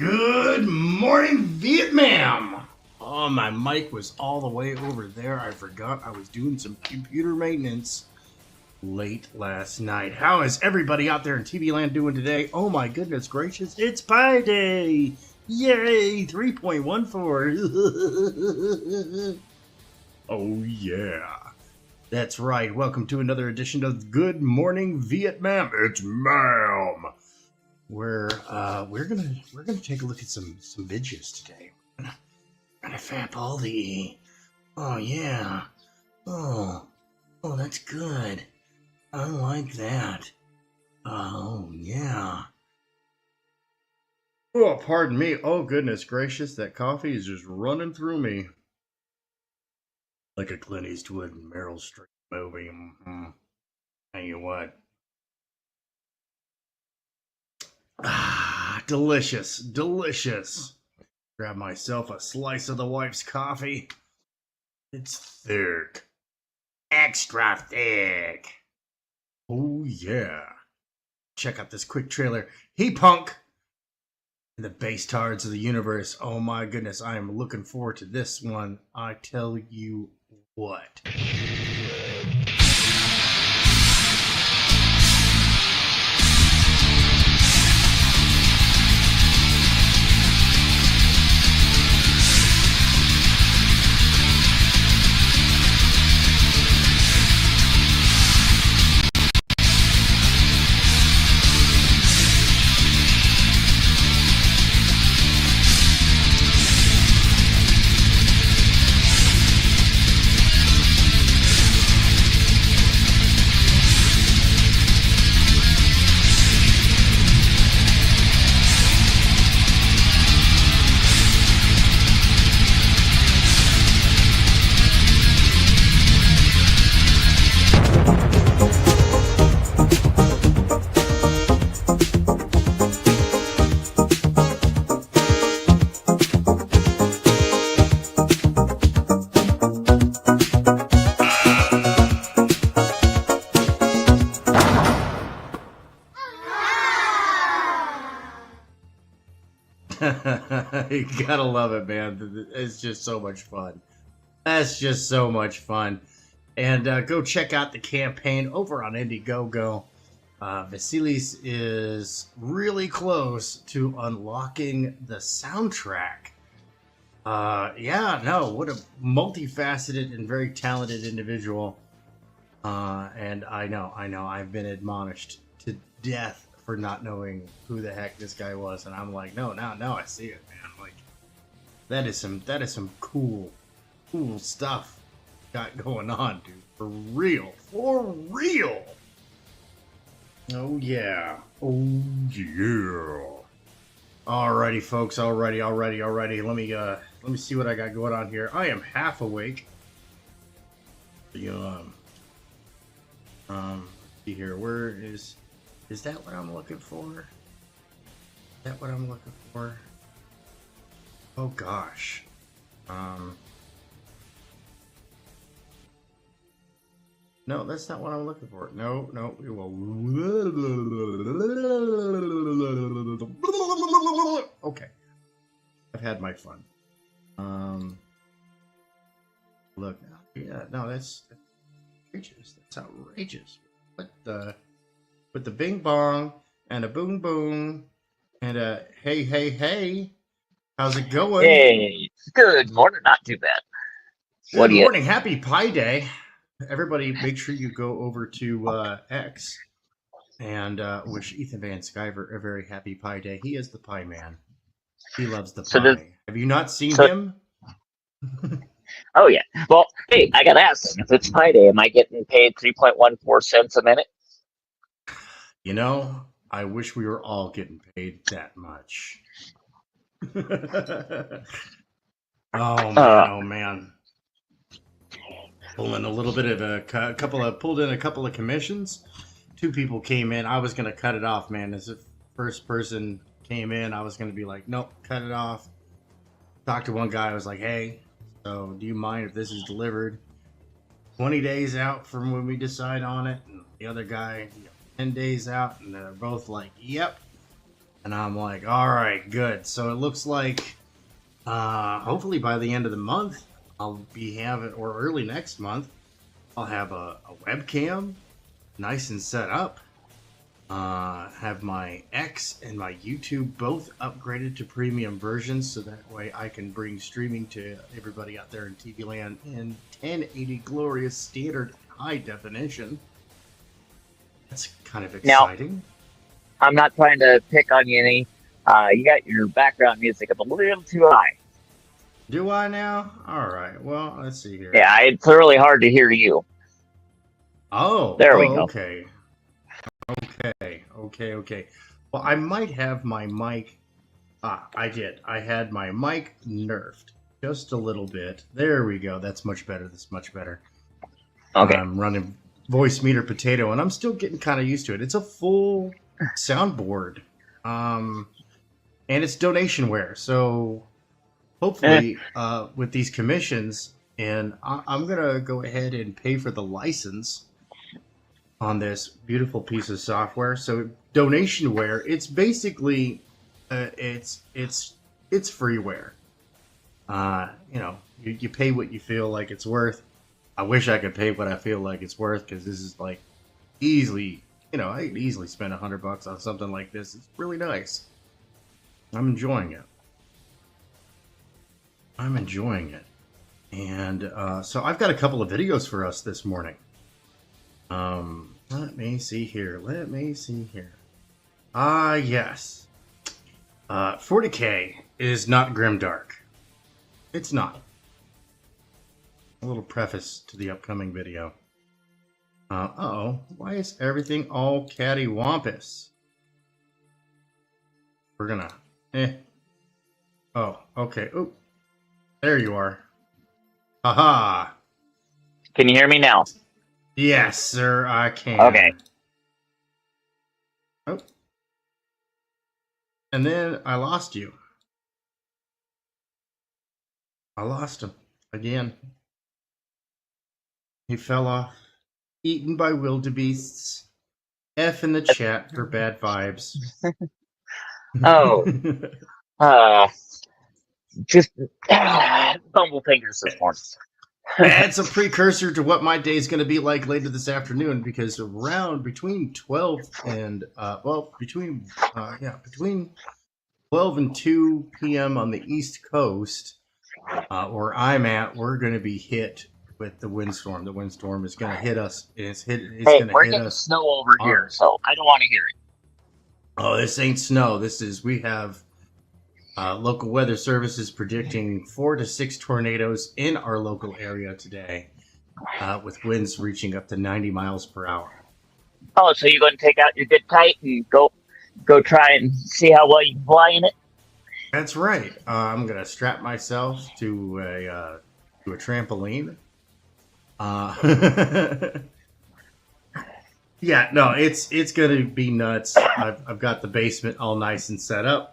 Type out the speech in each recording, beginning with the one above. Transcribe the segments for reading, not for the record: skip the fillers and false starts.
Good morning, Vietma'am. Oh, my mic was all the way over there. I forgot I was doing some computer maintenance late last night. How is everybody out there in TV land doing today? Oh my goodness gracious, it's Pi Day! Yay, 3.14. Oh yeah. That's right. Welcome to another edition of Good Morning Vietma'am. It's ma'am. We're gonna take a look at some videos today. We're gonna fap all the. Oh yeah. Oh that's good. I like that. Oh yeah. Oh, pardon me. Oh goodness gracious, that coffee is just running through me like a Clint Eastwood and Meryl Streep movie. Tell you what. Ah, delicious, delicious. Grab myself a slice of the wife's coffee. It's thick. Extra thick. Oh, yeah. Check out this quick trailer. Hey, punk! And the bastards of the universe. Oh, my goodness. I am looking forward to this one. I tell you what. You gotta love it, man. It's just so much fun. That's just so much fun. And go check out the campaign over on Indiegogo. Vasilis is really close to unlocking the soundtrack. What a multifaceted and very talented individual. And I know, I've been admonished to death for not knowing who the heck this guy was, and I'm like, no, now I see it, man. Like, that is some cool stuff got going on, dude. For real. Oh yeah. Alrighty, folks. Alrighty. Let me see what I got going on here. I am half awake. See here. Where is that what I'm looking for? Oh gosh. No, that's not what I'm looking for. No. Okay. I've had my fun. Look. Yeah, no, that's outrageous. That's outrageous. With the bing bong and a boom boom and a hey, how's it going? Hey, good morning. Not too bad. Good morning. Happy Pi Day. Everybody, make sure you go over to X and wish Ethan Van Sciver a very happy Pi Day. He is the Pie Man. He loves the pie. Have you not seen him? Oh, yeah. Well, hey, I got to ask, if it's Pi Day, am I getting paid 3.14 cents a minute? You know, I wish we were all getting paid that much. Oh man. Pulled in a little bit of pulled in a couple of commissions. 2 people came in. I was gonna cut it off, man. As the first person came in, I was gonna be like, nope, cut it off. Talked to one guy. I was like, hey, so do you mind if this is delivered 20 days out from when we decide on it? And the other guy, 10 days out, and they're both like, yep. And I'm like, all right, good. So it looks like hopefully by the end of the month, I'll be having, or early next month, I'll have a webcam nice and set up. Have my X and my YouTube both upgraded to premium versions, so that way I can bring streaming to everybody out there in TV land in 1080 glorious standard high definition. That's kind of exciting. Now, I'm not trying to pick on you any. You got your background music up a little too high. Do I now? All right. Well, let's see here. Yeah, it's really hard to hear you. Oh, there we go. Okay. Okay. Well, I might have my mic. I did. I had my mic nerfed just a little bit. There we go. That's much better. That's much better. Okay. I'm running voice meter potato, and I'm still getting kind of used to it. It's a full soundboard, and it's donationware. So hopefully, with these commissions, and I'm gonna go ahead and pay for the license on this beautiful piece of software. So donationware, it's basically it's freeware. You pay what you feel like it's worth. I wish I could pay what I feel like it's worth, because this is like easily, I could easily spend $100 on something like this. It's really nice. I'm enjoying it. And so I've got a couple of videos for us this morning. Let me see here. Yes. 40K is not grimdark. It's not. A little preface to the upcoming video. Uh-oh. Why is everything all cattywampus? We're gonna... Oh, okay. Oh, there you are. Haha. Can you hear me now? Yes, sir, I can. Okay. Oh. And then I lost you. I lost him again. He fell off. Eaten by wildebeests. F in the chat for bad vibes. Oh. Just bumble fingers this morning. That's a precursor to what my day is going to be like later this afternoon, because between 12 and 12 and 2 p.m. on the East Coast, where I'm at, we're going to be hit with the windstorm. The windstorm is going to hit us. We're getting snow over here, so I don't want to hear it. Oh, this ain't snow. We have local weather services predicting 4 to 6 tornadoes in our local area today, with winds reaching up to 90 miles per hour. Oh, so you're going to take out your good kite and go try and see how well you can fly in it? That's right. I'm going to strap myself to a trampoline. Yeah, no, it's going to be nuts. I've got the basement all nice and set up.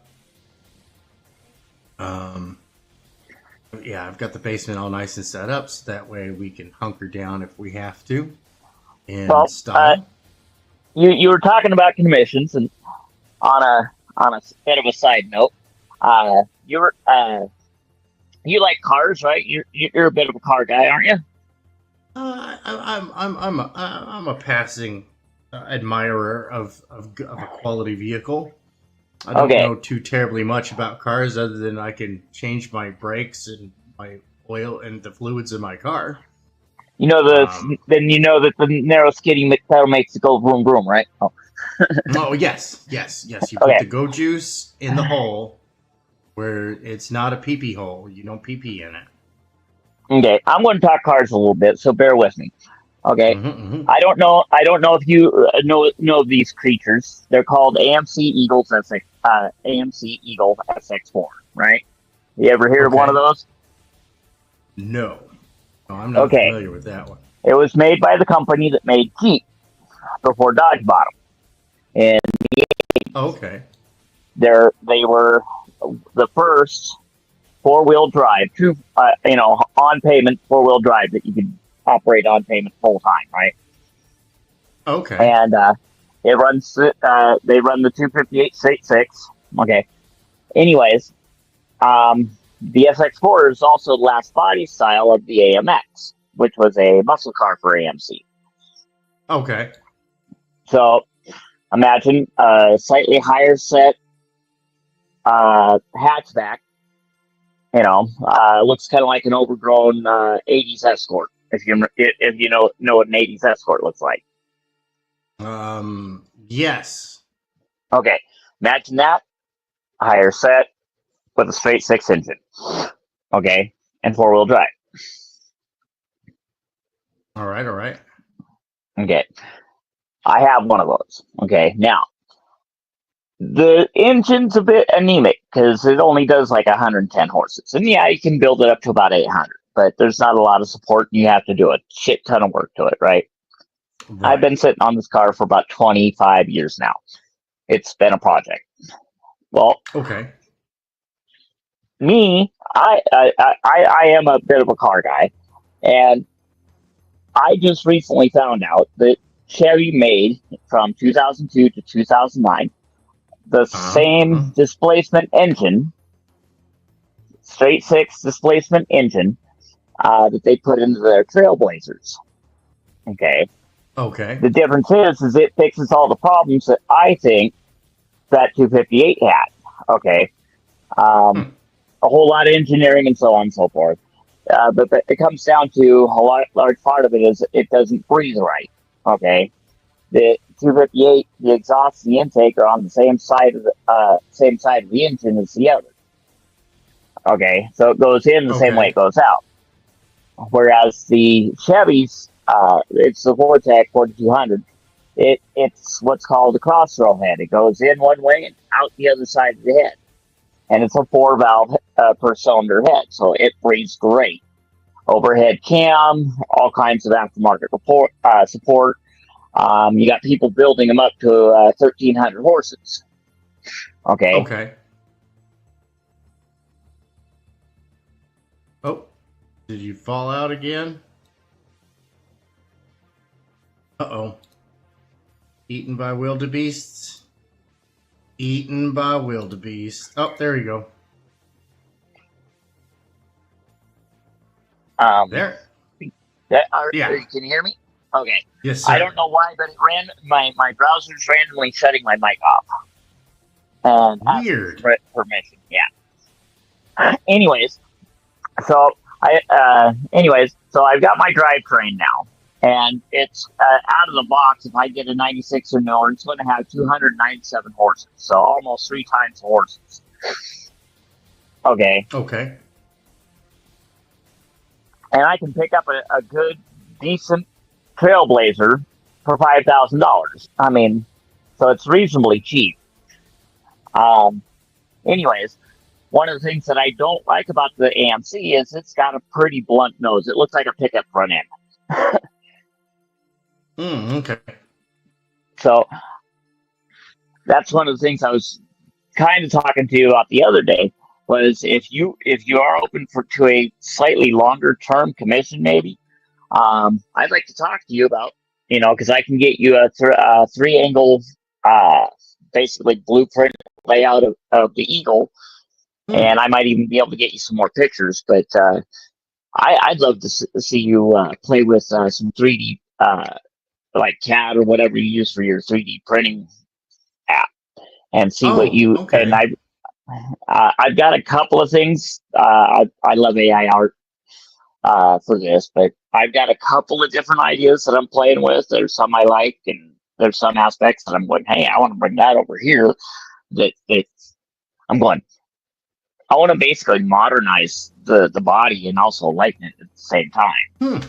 I've got the basement all nice and set up, so that way we can hunker down if we have to. And you were talking about commissions, and on a bit of a side note, you like cars, right? You're a bit of a car guy, aren't you? I'm a passing admirer of a quality vehicle. I don't know too terribly much about cars, other than I can change my brakes and my oil and the fluids in my car. Then you know that the narrow skidding pedal makes it go vroom vroom, right? Oh, oh yes. You put the go juice in the hole where it's not a pee-pee hole. You don't pee-pee in it. Okay, I'm going to talk cars a little bit, so bear with me. Okay, I don't know if you know these creatures. They're called AMC Eagle SX4, right? You ever hear of one of those? No, I'm not familiar with that one. It was made by the company that made Jeep before Dodge bought them. And they were the first four-wheel drive, on payment four-wheel drive that you could operate on payment full time, right? Okay. And it runs. They run the 258 6 Okay. Anyways, the SX4 is also the last body style of the AMX, which was a muscle car for AMC. Okay. So imagine a slightly higher set hatchback. Looks kind of like an overgrown '80s Escort. If you know what an '80s Escort looks like. Yes. Okay, imagine that higher set with a straight six engine. Okay, and four-wheel drive. All right. All right. Okay, I have one of those. Okay, now the engine's a bit anemic because it only does like 110 horses, and yeah, you can build it up to about 800, but there's not a lot of support, and you have to do a shit ton of work to it, right? I've been sitting on this car for about 25 years now. It's been a project. Well, okay. Me, I am a bit of a car guy, and I just recently found out that Chevy made from 2002 to 2009 the same displacement engine, straight six displacement engine that they put into their Trailblazers. Okay. Okay. The difference is it fixes all the problems that I think that 258 had. Okay. A whole lot of engineering and so on and so forth. But it comes down to large part of it is it doesn't breathe right. Okay. The 258, the exhaust and the intake are on the same side of the engine as the other. Okay. So it goes in the same way it goes out. Whereas the Chevys, it's the Vortec 4200. It's what's called a cross-throw head. It goes in one way and out the other side of the head. And it's a 4-valve per cylinder head, so it breathes great. Overhead cam, all kinds of aftermarket support. You got people building them up to 1,300 horses. Okay. Okay. Oh, did you fall out again? Uh-oh. Eaten by wildebeests. Eaten by wildebeest. Oh, there you go. There. Yeah. Can you hear me? Okay. Yes, sir. I don't know why, but my browser's randomly shutting my mic off. And weird. Permission. Yeah. Anyways, so I've got my drivetrain now. And it's out of the box. If I get a 96 or more, it's going to have 297 horses, so almost 3 times the horses. Okay. Okay. And I can pick up a good, decent Trailblazer for $5,000. I mean, so it's reasonably cheap. Anyways, one of the things that I don't like about the AMC is it's got a pretty blunt nose. It looks like a pickup front end. Okay. So that's one of the things I was kind of talking to you about the other day was if you are open to a slightly longer term commission, maybe I'd like to talk to you about, because I can get you a 3-angle basically blueprint layout of the Eagle, and I might even be able to get you some more pictures. But I'd love to see you play with some 3D. Like CAD or whatever you use for your 3D printing app, and see what you. Okay. And I've got a couple of things. I love AI art for this, but I've got a couple of different ideas that I'm playing with. There's some I like, and there's some aspects that I'm going, hey, I want to bring that over here. That I'm going. I want to basically modernize the body and also lighten it at the same time.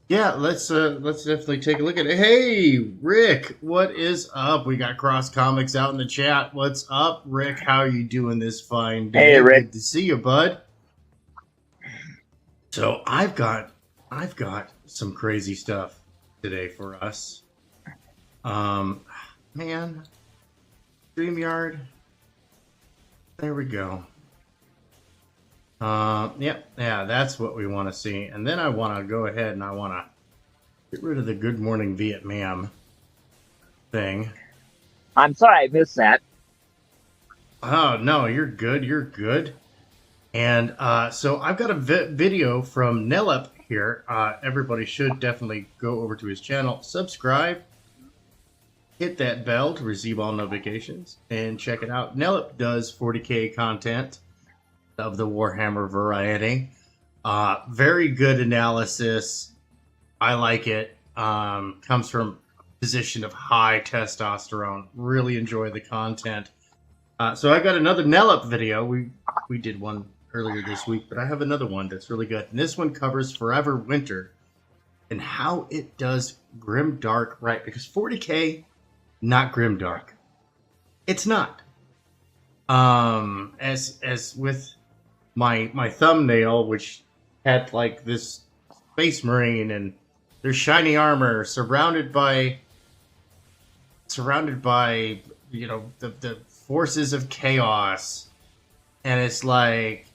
Yeah, let's definitely take a look at it. Hey, Rick, what is up? We got Cross Comics out in the chat. What's up, Rick? How are you doing this fine day? Hey, Rick. Good to see you, bud. So I've got some crazy stuff today for us. Man, StreamYard. There we go. Yeah, that's what we want to see. And then I want to go ahead and I want to get rid of the Good Morning Vietma'am thing. I'm sorry I missed that. Oh, no, you're good. You're good. And so I've got a video from Nellup here. Everybody should definitely go over to his channel, subscribe, hit that bell to receive all notifications, and check it out. Nellup does 40K content of the Warhammer variety. Very good analysis. I like it. Comes from a position of high testosterone. Really enjoy the content. So I got another Nellup video. We did one earlier this week, but I have another one that's really good. And this one covers Forever Winter and how it does Grim Dark right. Because 40K, not Grim Dark. It's not. As with my thumbnail, which had like this Space Marine and their shiny armor surrounded by you know the forces of chaos, and it's like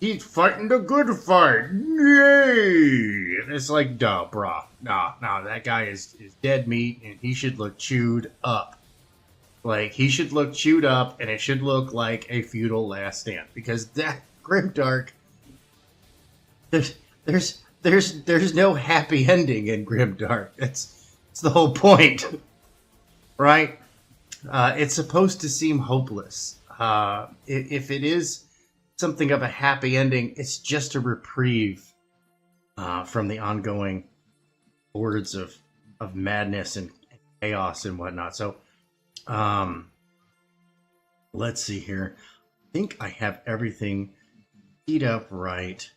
he's fighting the good fight, yay! And it's like, duh, brah, nah, that guy is dead meat, and he should look chewed up. Like, he should look chewed up, and it should look like a feudal last stand, because that Grimdark, there's no happy ending in Grimdark. That's the whole point, right? It's supposed to seem hopeless. If it is something of a happy ending, it's just a reprieve from the ongoing hordes of madness and chaos and whatnot. So, let's see here. I think I have everything teed up right.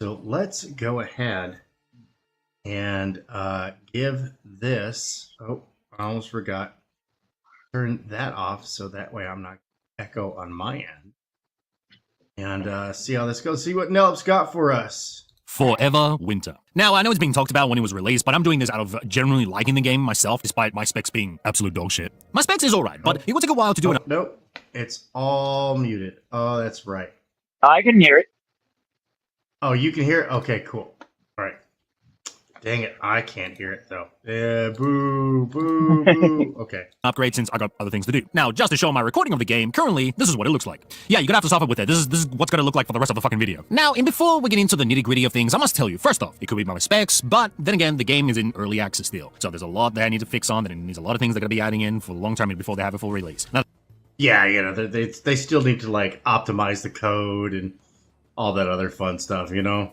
So let's go ahead and give this. Oh, I almost forgot. Turn that off so that way I'm not echo on my end. And see how this goes. See what Nellup's got for us. Forever Winter. Now, I know it's being talked about when it was released, but I'm doing this out of genuinely liking the game myself, despite my specs being absolute dog shit. My specs is alright, but it will take a while to do it. Nope. It's all muted. Oh, that's right. I can hear it. Oh, you can hear it? Okay, cool. All right. Dang it, I can't hear it, though. Yeah, boo, boo, boo. Okay. Upgrade since I got other things to do. Now, just to show my recording of the game, currently, this is what it looks like. Yeah, you're gonna have to suffer with it. This is what's gonna look like for the rest of the fucking video. Now, and before we get into the nitty-gritty of things, I must tell you, first off, it could be my specs, but then again, the game is in early access still. So there's a lot that I need to fix on, that it needs a lot of things they're gonna be adding in for a long time before they have a full release. Now, yeah, you know, they still need to, like, optimize the code and all that other fun stuff, you know?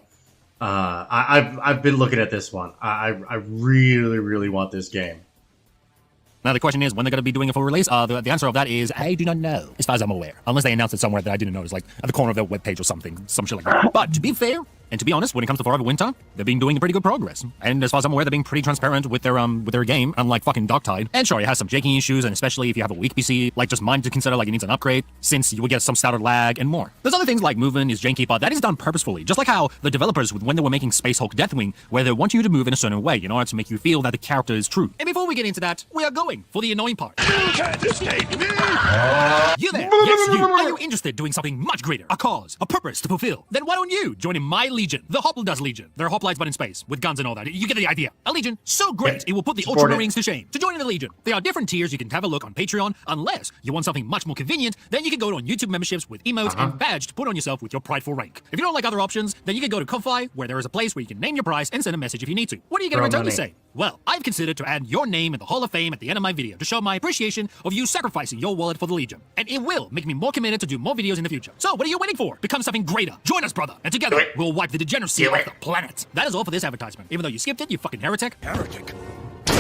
I've been looking at this one. I really want this game. Now the question is, when they're going to be doing a full release? The answer of that is, I do not know, as far as I'm aware. Unless they announced it somewhere that I didn't notice, like at the corner of their webpage or something, some shit like that. But to be fair, and to be honest, when it comes to Forever Winter, they've been doing pretty good progress. And as far as I'm aware, they're being pretty transparent with their game, unlike fucking Darktide. And sure, it has some janking issues, and especially if you have a weak PC, like just mine to consider, like it needs an upgrade, since you will get some stutter lag and more. There's other things like movement is janky, but that is done purposefully. Just like how the developers, when they were making Space Hulk Deathwing, where they want you to move in a certain way in order to make you feel that the character is true. And before we get into that, we are going for the annoying part. You can't escape me! You there! Yes, you! Are you interested in doing something much greater? A cause, a purpose to fulfill? Then why don't you join in my legion, the Hoppeldas Legion? They're hoplites but in space, with guns and all that. You get the idea. A legion so great, it will put the Ultramarines to shame. To join in the legion, there are different tiers you can have a look on Patreon, unless you want something much more convenient, then you can go to on YouTube memberships with emotes and badge to put on yourself with your prideful rank. If you don't like other options, then you can go to Ko-Fi, where there is a place where you can name your price and send a message if you need to. What are you going to return to say? Well, I've considered to add your name in the Hall of Fame at the end of my video to show my appreciation of you sacrificing your wallet for the Legion. And it will make me more committed to do more videos in the future. So what are you waiting for? Become something greater. Join us, brother. And together, we'll wipe the degeneracy off the planet. That is all for this advertisement. Even though you skipped it, you fucking heretic.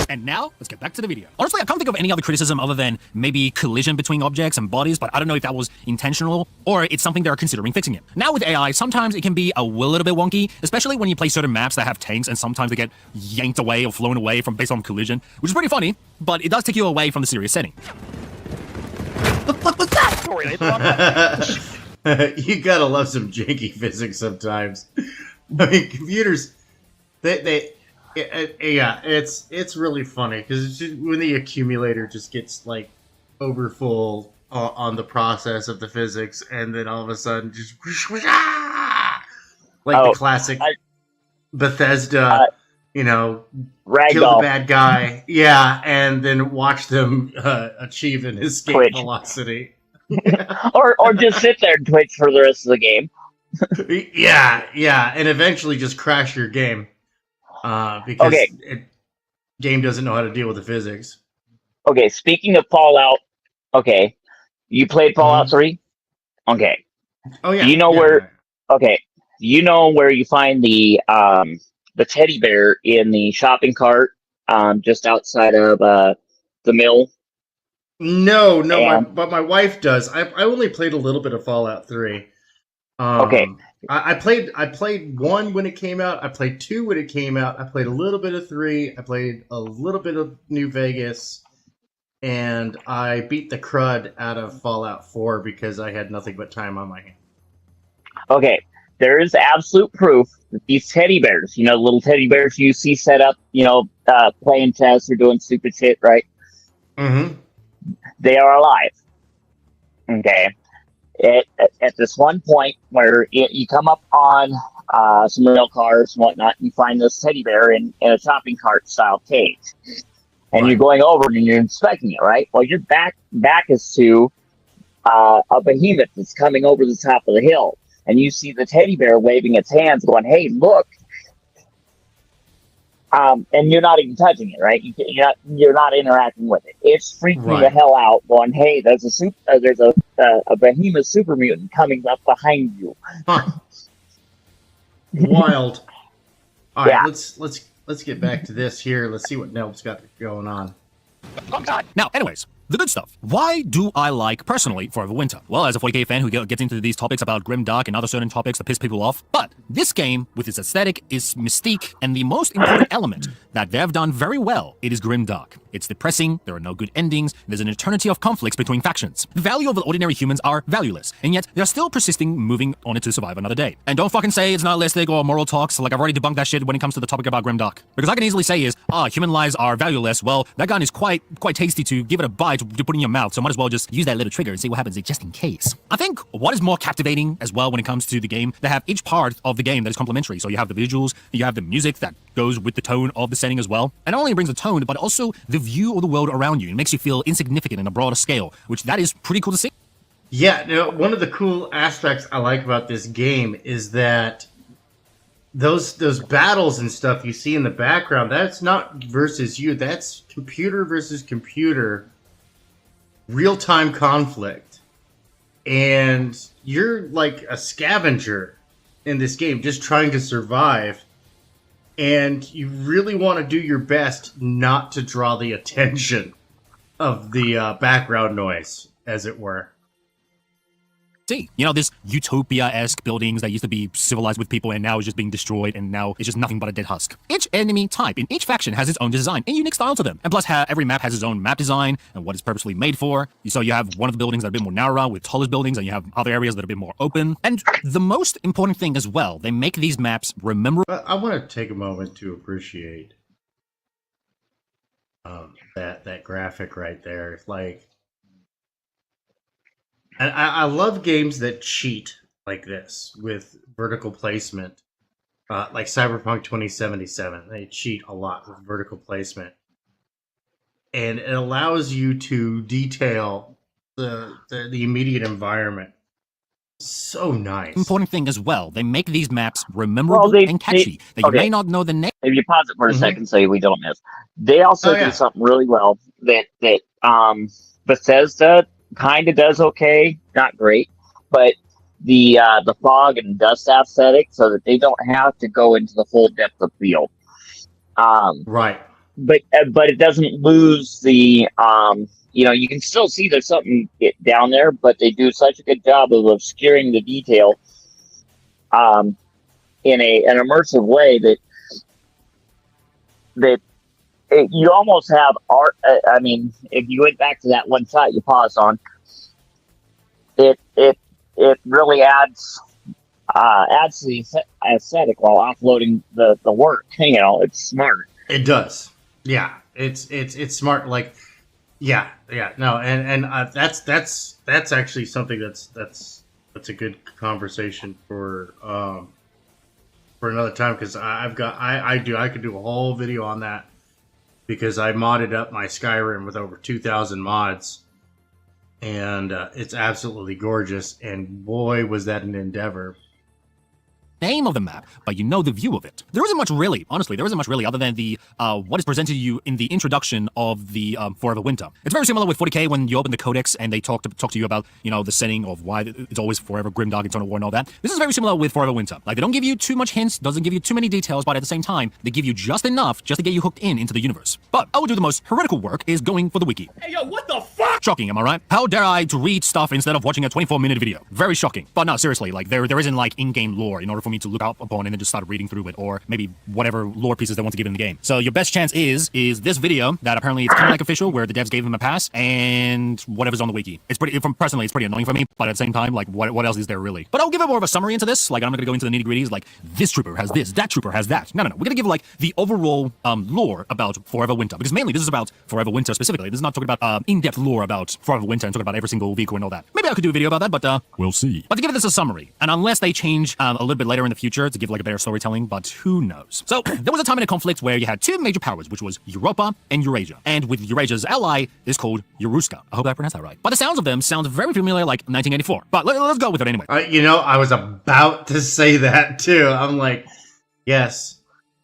And now, let's get back to the video. Honestly, I can't think of any other criticism other than maybe collision between objects and bodies, but I don't know if that was intentional or it's something they're considering fixing it. Now with AI, sometimes it can be a little bit wonky, especially when you play certain maps that have tanks and sometimes they get yanked away or flown away from based on collision, which is pretty funny, but it does take you away from the serious setting. The fuck was that? You gotta love some janky physics sometimes. I mean, computers, yeah, it's really funny because when the accumulator just gets like over full on the process of the physics, and then all of a sudden just like the classic Bethesda, you know, kill the bad guy, yeah, and then watch them achieve an escape velocity. or just sit there and twitch for the rest of the game. Yeah, and eventually just crash your game because game doesn't know how to deal with the physics. Okay, speaking of Fallout, okay, you played Fallout 3? Okay. Oh yeah. Do you know where? Okay. Do you know where you find the teddy bear in the shopping cart just outside of the mill? No, but my wife does. I only played a little bit of Fallout 3. Okay. I played 1 when it came out. I played 2 when it came out. I played a little bit of 3. I played a little bit of New Vegas. And I beat the crud out of Fallout 4 because I had nothing but time on my hands. Okay. There is absolute proof that these teddy bears, the little teddy bears you see set up, playing chess or doing stupid shit, right? Mm-hmm. They are alive. Okay. At this one point where you come up on some rail cars and whatnot, you find this teddy bear in a shopping cart style cage. And you're going over and you're inspecting it, right? Well, your back is to a behemoth that's coming over the top of the hill. And you see the teddy bear waving its hands going, hey, look. And you're not even touching it, right? You're not interacting with it. It's freaking the hell out, going, "Hey, there's a behemoth super mutant coming up behind you." Huh. Wild. All right, let's get back to this here. Let's see what Nelb's got going on. Oh, God. Now, anyways, the good stuff. Why do I like, personally, Forever Winter? Well, as a 40k fan who gets into these topics about grimdark and other certain topics that piss people off, but this game, with its aesthetic, its mystique, and the most important element that they've done very well, it is grimdark. It's depressing, there are no good endings, there's an eternity of conflicts between factions. The value of the ordinary humans are valueless, and yet they're still persisting, moving on it to survive another day. And don't fucking say it's nihilistic or moral talks, like I've already debunked that shit when it comes to the topic about grimdark. Because I can easily say is, human lives are valueless. Well, that gun is quite tasty to give it a bite to put in your mouth, so might as well just use that little trigger and see what happens just in case. I think what is more captivating as well when it comes to the game, they have each part of the game that is complementary. So you have the visuals, you have the music that goes with the tone of the setting as well. And not only brings the tone, but also the view of the world around you. It makes you feel insignificant in a broader scale, which that is pretty cool to see. Yeah, one of the cool aspects I like about this game is that those battles and stuff you see in the background, that's not versus you, that's computer versus computer, real-time conflict. And you're like a scavenger in this game, just trying to survive. And you really want to do your best not to draw the attention of the background noise, as it were. This utopia-esque buildings that used to be civilized with people and now is just being destroyed and now it's just nothing but a dead husk. Each enemy type in each faction has its own design and unique style to them. And plus, every map has its own map design and what it's purposely made for. So you have one of the buildings that are a bit more narrow with tallest buildings, and you have other areas that are a bit more open. And the most important thing as well, they make these maps rememberable. I want to take a moment to appreciate that graphic right there. It's like, and I love games that cheat like this with vertical placement, like Cyberpunk 2077. They cheat a lot with vertical placement, and it allows you to detail the immediate environment. So nice. Important thing as well, they make these maps memorable and catchy. You may not know the name. If you pause it for a second, so we don't miss. They also do something really well that Bethesda kind of does okay, not great, but the fog and dust aesthetic, so that they don't have to go into the full depth of field. Right. But it doesn't lose the you can still see there's something down there, but they do such a good job of obscuring the detail in an immersive way that you almost have art. If you went back to that one shot you paused on, it really adds to the aesthetic while offloading the work. It's smart. It does. Yeah, it's smart. Like, yeah. No, and that's actually something that's a good conversation for another time, because I could do a whole video on that, because I modded up my Skyrim with over 2,000 mods, and it's absolutely gorgeous. And boy, was that an endeavor. Name of the map, but you know the view of it. There isn't much really, honestly, there isn't much really other than the what is presented to you in the introduction of the Forever Winter. It's very similar with 40k when you open the Codex and they talk to you about, you know, the setting of why it's always Forever Grimdark, Eternal War and all that. This is very similar with Forever Winter. Like, they don't give you too much hints, doesn't give you too many details, but at the same time, they give you just enough just to get you hooked into the universe. But I will do the most heretical work is going for the wiki. Hey, yo, what the fuck? Shocking, am I right? How dare I to read stuff instead of watching a 24-minute video? Very shocking. But no, seriously, like, there isn't like in-game lore in order for me to look up upon and then just start reading through it, or maybe whatever lore pieces they want to give in the game. So your best chance is this video that apparently it's kind of like official, where the devs gave them a pass, and whatever's on the wiki. It's pretty, personally, it's pretty annoying for me, but at the same time, like, what else is there really? But I'll give it more of a summary into this. Like, I'm not gonna go into the nitty-gritties, like, this trooper has this, that trooper has that. No. We're gonna give, like, the overall lore about Forever Winter, because mainly this is about Forever Winter specifically. This is not talking about in-depth lore about Forever Winter and talking about every single vehicle and all that. Maybe I could do a video about that, but we'll see. But to give this a summary, and unless they change a little bit later in the future to give, like, a better storytelling, but who knows? So, there was a time in a conflict where you had two major powers, which was Europa and Eurasia. And with Eurasia's ally is called Yoruska. I hope I pronounced that right. By the sounds of them, sounds very familiar, like 1984. But let's go with it anyway. You know, I was about to say that too. I'm like, yes,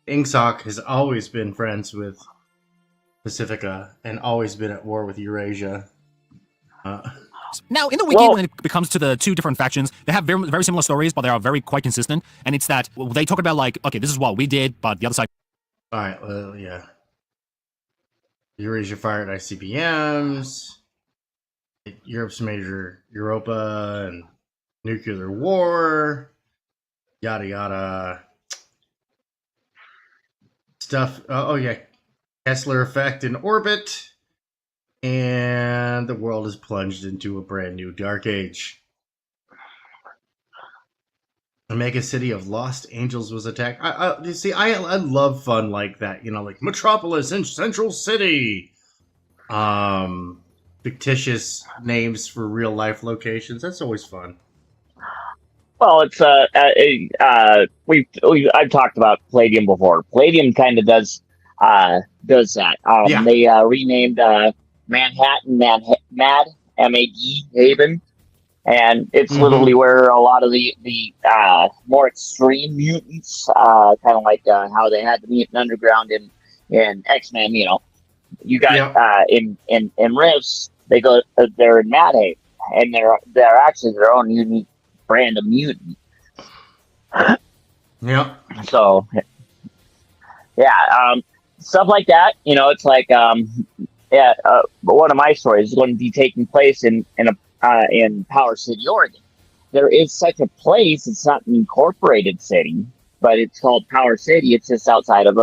Ingsoc has always been friends with Pacifica and always been at war with Eurasia. Now, in the wiki, when it comes to the two different factions, they have very, very similar stories, but they are very quite consistent. And it's that they talk about, like, okay, this is what we did, but the other side. All right, well, yeah. Eurasia fired ICBMs. Europe's major Europa and nuclear war. Yada yada. Stuff. Oh yeah, Kessler effect in orbit. And the world is plunged into a brand new dark age. The mega city of Lost Angels was attacked. You see, I love fun like that. You know, like Metropolis and Central City. Fictitious names for real life locations. That's always fun. Well, it's I've talked about Palladium before. Palladium kind of does that. Yeah. They renamed Manhattan Mad M-A-D Haven, and it's literally where a lot of the more extreme mutants, kind of like how they had the mutant underground in X-Men. You know, you got in Rifts, they're in Mad Haven, and they're actually their own unique brand of mutant. Yeah. So, yeah, stuff like that. You know, it's like but one of my stories is going to be taking place in Power City, Oregon. There is such a place. It's not an incorporated city, but it's called Power City. It's just outside of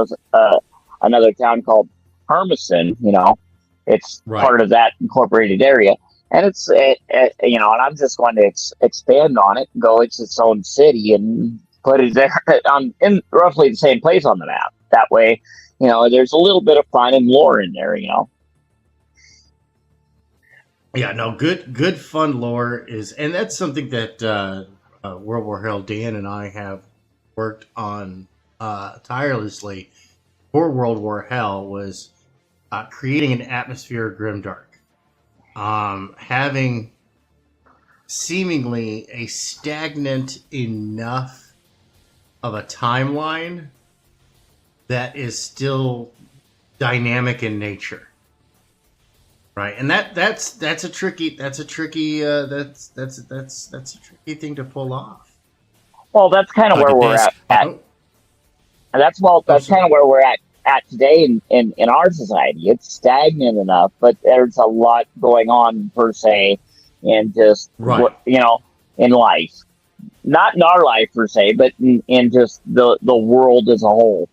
another town called Hermiston. You know, it's part of that incorporated area, and it's you know, and I'm just going to expand on it and go. It's its own city and put it there in roughly the same place on the map. That way, you know, there's a little bit of fun and lore in there. You know. Yeah, no, good fun lore is, and that's something that World War Hell Dan and I have worked on tirelessly for World War Hell was creating an atmosphere of grimdark, having seemingly a stagnant enough of a timeline that is still dynamic in nature. Right, and that's a tricky thing to pull off. Well, that's kind of where we're at. And that's kind of where we're at today in our society. It's stagnant enough, but there's a lot going on per se, and just you know, in life, not in our life per se, but in just the world as a whole.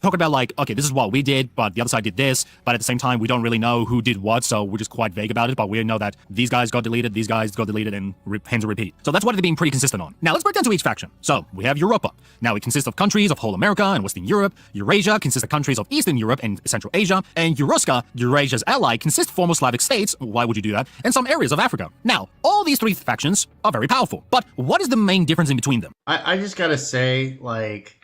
Talk about, like, okay, this is what we did, but the other side did this, but at the same time, we don't really know who did what, so we're just quite vague about it, but we know that these guys got deleted, and hence a repeat. So that's what they're being pretty consistent on. Now, let's break down to each faction. So, we have Europa. Now, it consists of countries of whole America and Western Europe. Eurasia consists of countries of Eastern Europe and Central Asia. And Yoruska, Eurasia's ally, consists of former Slavic states, why would you do that, and some areas of Africa. Now, all these three factions are very powerful, but what is the main difference in between them? I just gotta say, like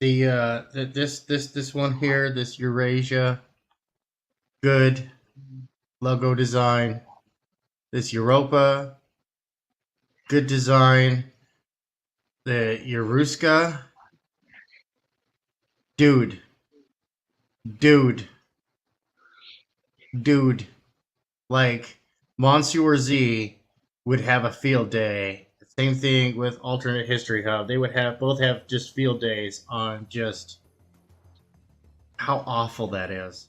This one here, this Eurasia, good logo design. This Europa, good design. The Euruska, dude, dude, dude. Like Monsieur Z would have a field day. Same thing with Alternate History Hub. They would both have just field days on just how awful that is.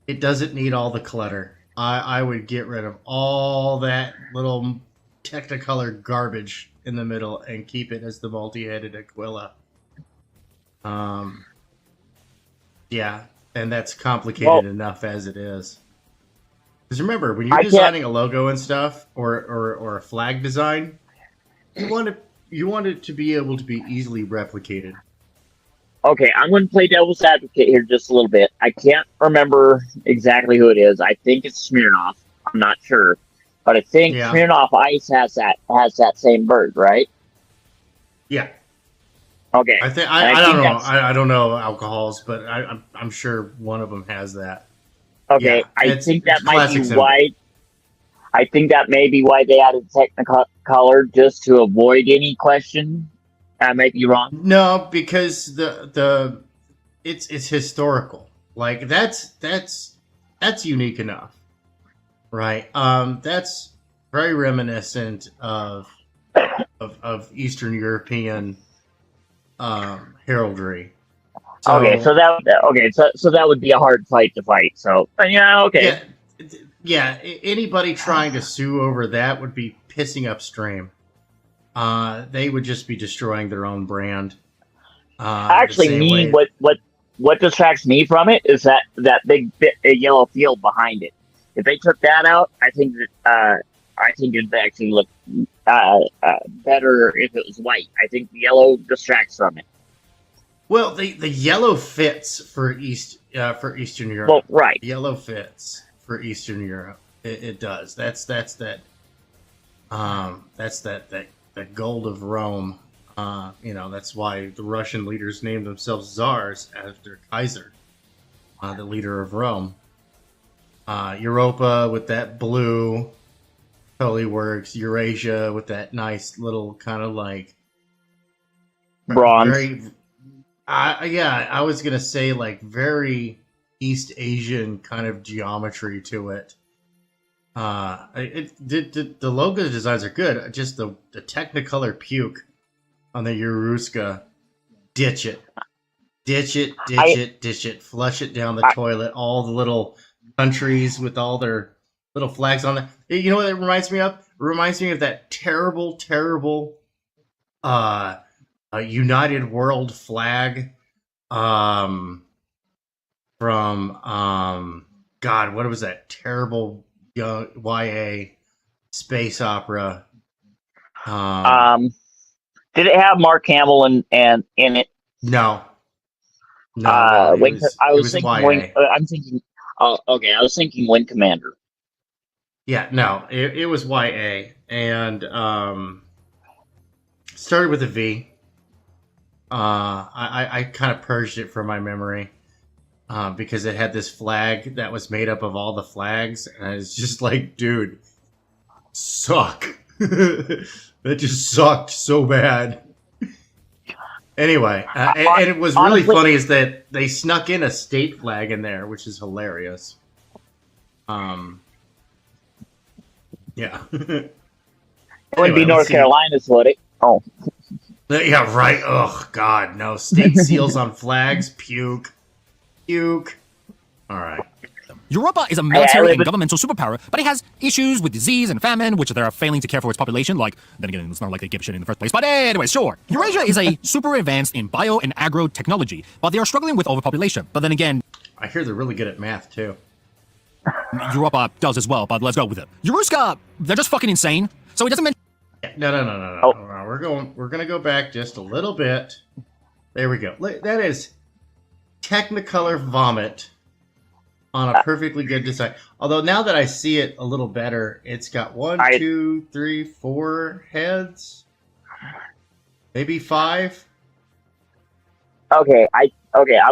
It doesn't need all the clutter. I would get rid of all that little Technicolor garbage in the middle and keep it as the multi-headed Aquila. Yeah, and that's complicated enough as it is. Because remember, when you're designing a logo and stuff, or a flag design, you want it to be able to be easily replicated. Okay, I'm going to play devil's advocate here just a little bit. I can't remember exactly who it is. I think it's Smirnoff. I'm not sure, but I think Smirnoff Ice has that same bird, right? Yeah. Okay. I don't know. I don't know alcohols, but I'm sure one of them has that. Okay, yeah, I think that might be why. I think that may be why they added Technicolor, just to avoid any question. I might be wrong. No, because it's historical. Like that's unique enough, right? That's very reminiscent of Eastern European heraldry. So, so that would be a hard fight to fight. So yeah. Anybody trying to sue over that would be pissing upstream. They would just be destroying their own brand. Actually, what distracts me from it is that big yellow field behind it. If they took that out, I think it'd actually look better if it was white. I think the yellow distracts from it. Well, the yellow fits for Eastern Europe. Well, right. Yellow fits for Eastern Europe. It does. That's that gold of Rome. That's why the Russian leaders named themselves czars after Kaiser, the leader of Rome. Europa with that blue totally works. Eurasia with that nice little kind of like bronze. I was gonna say like very East Asian kind of geometry to it. The logo designs are good. Just the Technicolor puke on the Euruska, ditch it. Flush it down the toilet. All the little countries with all their little flags on there. You know what it reminds me of? It reminds me of that terrible United World flag from God, what was that terrible young YA space opera? Did it have Mark Hamill in it? No. I was thinking Wing Commander. Yeah, no, it was YA, and started with a V. I kind of purged it from my memory because it had this flag that was made up of all the flags, and I was just like, dude, suck. That just sucked so bad. Anyway, and it was really funny is that they snuck in a state flag in there, which is hilarious. Yeah. It wouldn't be North Carolina's, would it? Oh. Yeah, right. Oh, God, no. State seals on flags. Puke. All right. Europa is a military and governmental superpower, but it has issues with disease and famine, which they are failing to care for its population. Like, then again, it's not like they give a shit in the first place. But anyway, sure. Eurasia is a super advanced in bio and agro technology, but they are struggling with overpopulation. But then again, I hear they're really good at math too. Europa does as well, but let's go with it. Euruska, they're just fucking insane. So it doesn't mention. No. Oh. We're gonna go back just a little bit. There we go. That is Technicolor vomit on a perfectly good design. Although now that I see it a little better, it's got 1, 2, 3, 4 heads, maybe 5. I'm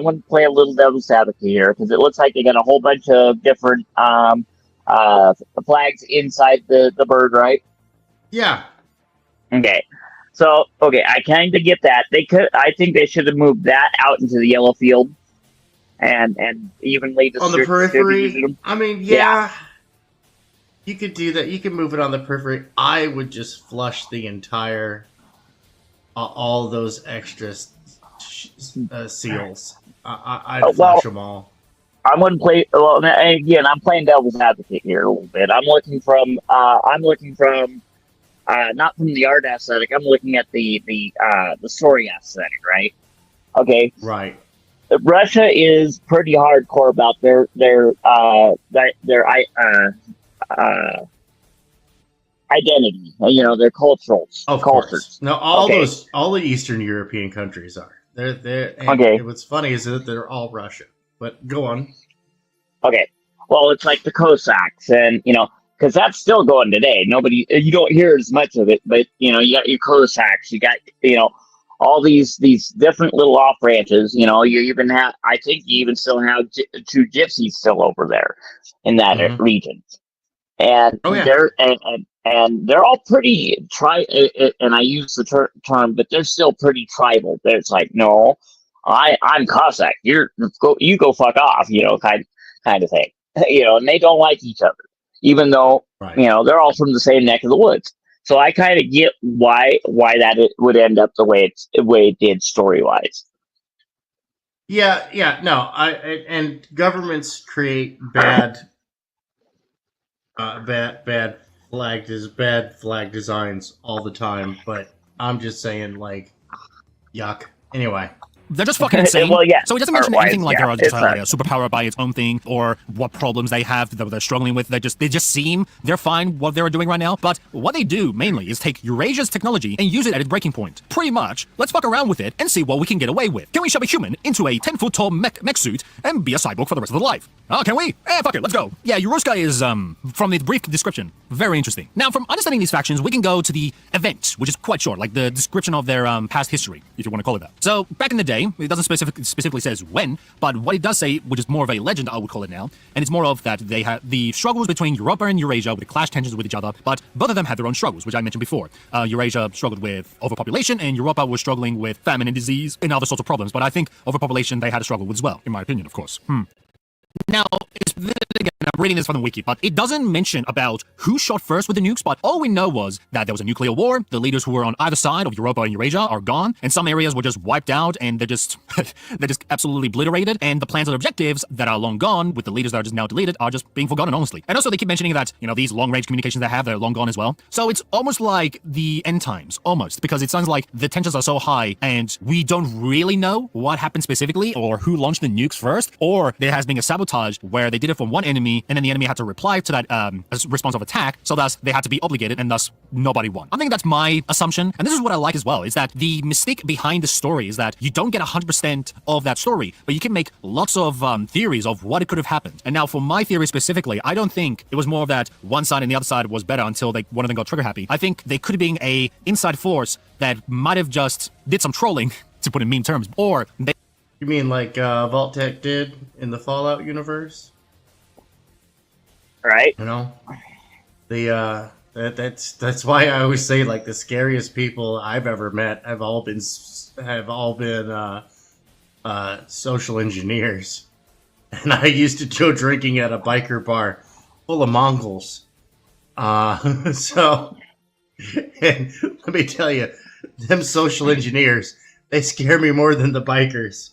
going to play a little devil's advocate here because it looks like they got a whole bunch of different flags inside the bird, right? Yeah. Okay. So, I kind of get that. I think they should have moved that out into the yellow field and evenly On the periphery? distributed them. I mean, yeah. You could do that. You could move it on the periphery. I would just flush the entire, all those extra seals. I'd flush them all. I'm going to play. Well, again, I'm playing devil's advocate here a little bit. I'm looking from. Not from the art aesthetic. I'm looking at the story aesthetic, right? Okay. Right. Russia is pretty hardcore about their identity. You know, their cultures. Of course. No, all the Eastern European countries are. They're okay. What's funny is that they're all Russian. But go on. Okay. Well, it's like the Cossacks, and because that's still going today. You don't hear as much of it, but you got your Cossacks, you got all these different little off branches. You even have, I think you even still have two gypsies still over there in that region, and they're all pretty and I use the term, but they're still pretty tribal. It's like, no, I'm Cossack. You go fuck off. Kind of thing. And they don't like each other, even though they're all from the same neck of the woods. So I kind of get why that it would end up the way it did story wise. Yeah, no. And governments create bad flag designs all the time. But I'm just saying, like, yuck. Anyway. They're just fucking insane. Well, yeah. So it doesn't mention anything like they're just a superpower by its own thing, or what problems they have that they're struggling with. They just seem they're fine what they're doing right now. But what they do mainly is take Eurasia's technology and use it at its breaking point. Pretty much, let's fuck around with it and see what we can get away with. Can we shove a human into a 10-foot tall mech suit and be a cyborg for the rest of their life? Oh, can we? Fuck it, let's go. Yeah, Yuruska is, from the brief description, very interesting. Now, from understanding these factions, we can go to the event, which is quite short, like the description of their past history, if you want to call it that. So, back in the day, it doesn't specifically says when, but what it does say, which is more of a legend, I would call it now, and it's more of that they had the struggles between Europa and Eurasia with the clash tensions with each other, but both of them had their own struggles, which I mentioned before. Eurasia struggled with overpopulation, and Europa was struggling with famine and disease and other sorts of problems, but I think overpopulation they had a struggle with as well, in my opinion, of course. Now, again, I'm reading this from the wiki, but it doesn't mention about who shot first with the nukes, but all we know was that there was a nuclear war, the leaders who were on either side of Europa and Eurasia are gone, and some areas were just wiped out, and they're just absolutely obliterated, and the plans and objectives that are long gone, with the leaders that are just now deleted, are just being forgotten, honestly. And also, they keep mentioning that, these long-range communications they have, they're long gone as well. So it's almost like the end times, almost, because it sounds like the tensions are so high, and we don't really know what happened specifically, or who launched the nukes first, or there has been a sabotage where they did it from one enemy, and then the enemy had to reply to that response of attack, so thus they had to be obligated, and thus nobody won. I think that's my assumption, and this is what I like as well, is that the mystique behind the story is that you don't get 100% of that story, but you can make lots of theories of what it could have happened. And now for my theory specifically, I don't think it was more of that one side and the other side was better until one of them got trigger happy. I think they could have been a inside force that might have just did some trolling, to put in meme terms, or they... You mean like Vault-Tec did in the Fallout universe? Right. The that's why I always say, like, the scariest people I've ever met have all been social engineers, and I used to go drinking at a biker bar full of Mongols. So, and let me tell you, them social engineers, they scare me more than the bikers.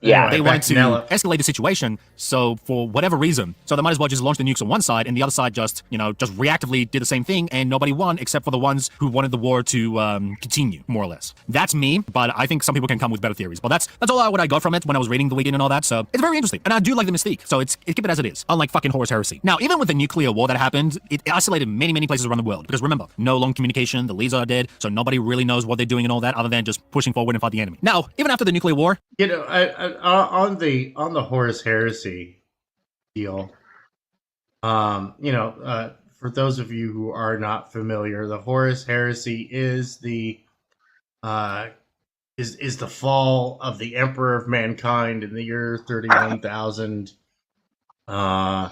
Yeah, they wanted to escalate the situation, so for whatever reason, so they might as well just launch the nukes on one side, and the other side just reactively did the same thing, and nobody won except for the ones who wanted the war to continue, more or less. That's me, but I think some people can come with better theories. But that's all what I got from it when I was reading the weekend and all that, so it's very interesting, and I do like the mystique, so keep it as it is, unlike fucking Horus Heresy. Now, even with the nuclear war that happened, it isolated many places around the world, because remember, no long communication, the leaders are dead, so nobody really knows what they're doing and all that, other than just pushing forward and fight the enemy. Now, even after the nuclear war... on the Horus Heresy deal, for those of you who are not familiar, the Horus Heresy is the is the fall of the Emperor of Mankind in the year 31,000, and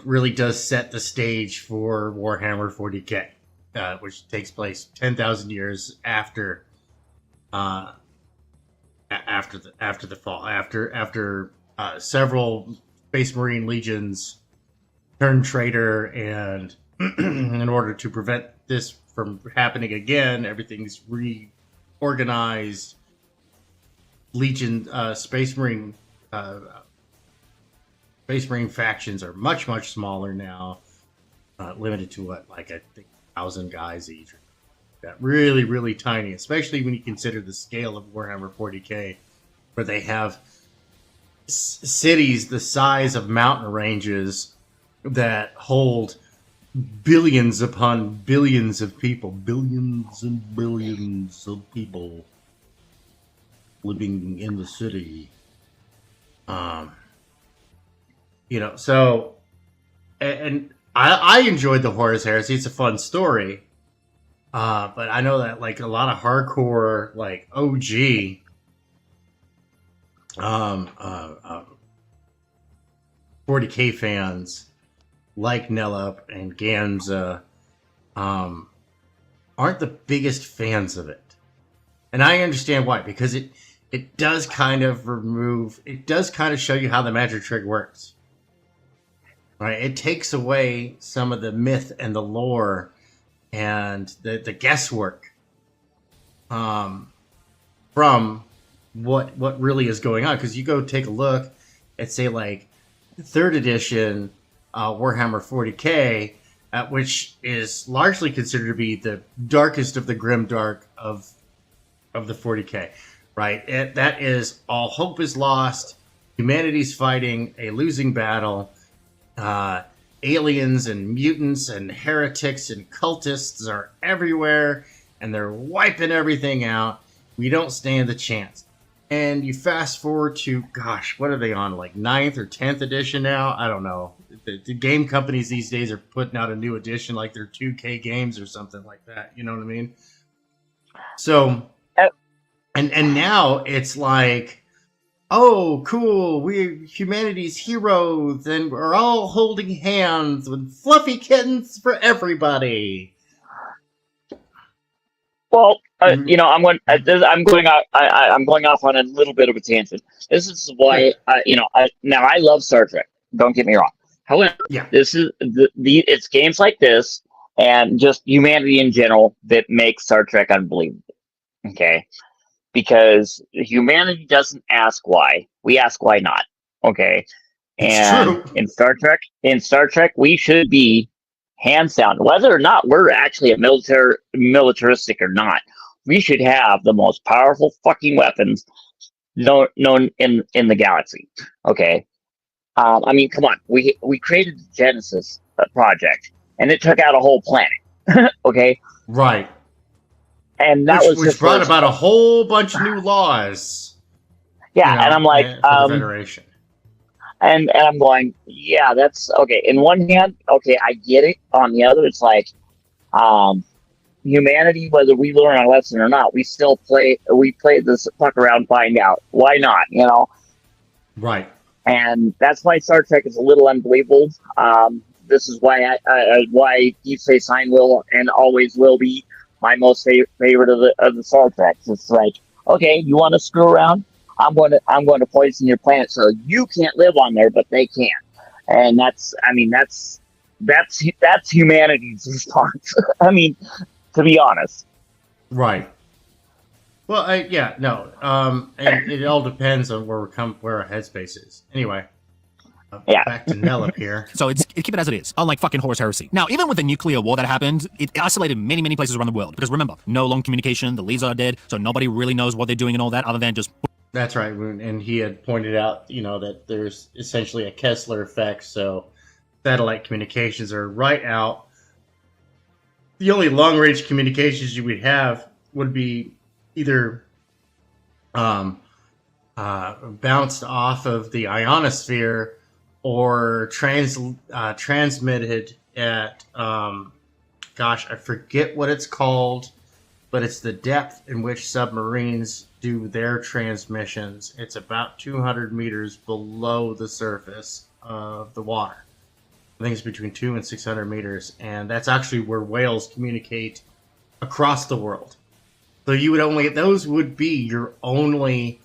really does set the stage for Warhammer 40k, which takes place 10,000 years after the fall, after several Space Marine legions turned traitor, and in order to prevent this from happening again, everything's reorganized. Legion, Space Marine factions are much smaller now, limited to what, like, I think 1,000 guys each. That really tiny, especially when you consider the scale of Warhammer 40k, where they have cities the size of mountain ranges that hold billions upon billions of people, billions and billions of people living in the city. So, and I enjoyed the Horus Heresy. It's a fun story. But I know that, like, a lot of hardcore, like, OG 40k fans like Nellup and Gamza aren't the biggest fans of it. And I understand why, because it does kind of show you how the magic trick works. Right? It takes away some of the myth and the lore and the guesswork from what really is going on. Because you go take a look at, say, like, 3rd edition Warhammer 40k, which is largely considered to be the darkest of the grim dark of the 40k, right? That is, all hope is lost. Humanity's fighting a losing battle. Aliens and mutants and heretics and cultists are everywhere, and they're wiping everything out. We don't stand a chance. And you fast forward to, gosh, what are they on, like 9th or 10th edition now? I don't know. The game companies these days are putting out a new edition like they're 2K games or something like that. You know what I mean? So, and now it's like, oh, cool, we're humanity's heroes, and we're all holding hands with fluffy kittens for everybody. Well, I'm going off on a little bit of a tangent. This is why, now I love Star Trek. Don't get me wrong. However, this is it's games like this and just humanity in general that makes Star Trek unbelievable. Okay. Because humanity doesn't ask why. We ask why not. Okay. And in Star Trek, we should be hands down, whether or not we're actually militaristic or not, we should have the most powerful fucking weapons known in the galaxy. Okay. I mean, come on. We created the Genesis project, and it took out a whole planet. Okay. Right. And that which brought about a whole bunch of new laws. Yeah, and I'm like, for the Federation. And I'm going, yeah, that's okay. In one hand, okay, I get it. On the other, it's like, humanity, whether we learn our lesson or not, we play this fuck around, find out. Why not? You know? Right. And that's why Star Trek is a little unbelievable. This is why why Deep Space Nine will and always will be my most favorite of the Star Treks. It's like, okay, you want to screw around? I'm going to poison your planet so you can't live on there, but they can. And that's humanity's response. I mean, to be honest. Right. Well, and it all depends on where our headspace is. Anyway. Back to Nellup here. So keep it as it is, unlike fucking Horus Heresy. Now, even with the nuclear war that happened, it isolated many places around the world. Because remember, no long communication, the leads are dead, so nobody really knows what they're doing and all that, other than just... That's right, and he had pointed out, that there's essentially a Kessler effect, so satellite communications are right out. The only long-range communications you would have would be either bounced off of the ionosphere or transmitted at, I forget what it's called. but it's the depth in which submarines do their transmissions. It's about 200 meters below the surface of the water. I think it's between 200 and 600 meters, and that's actually where whales communicate across the world. So you would only, those would be your only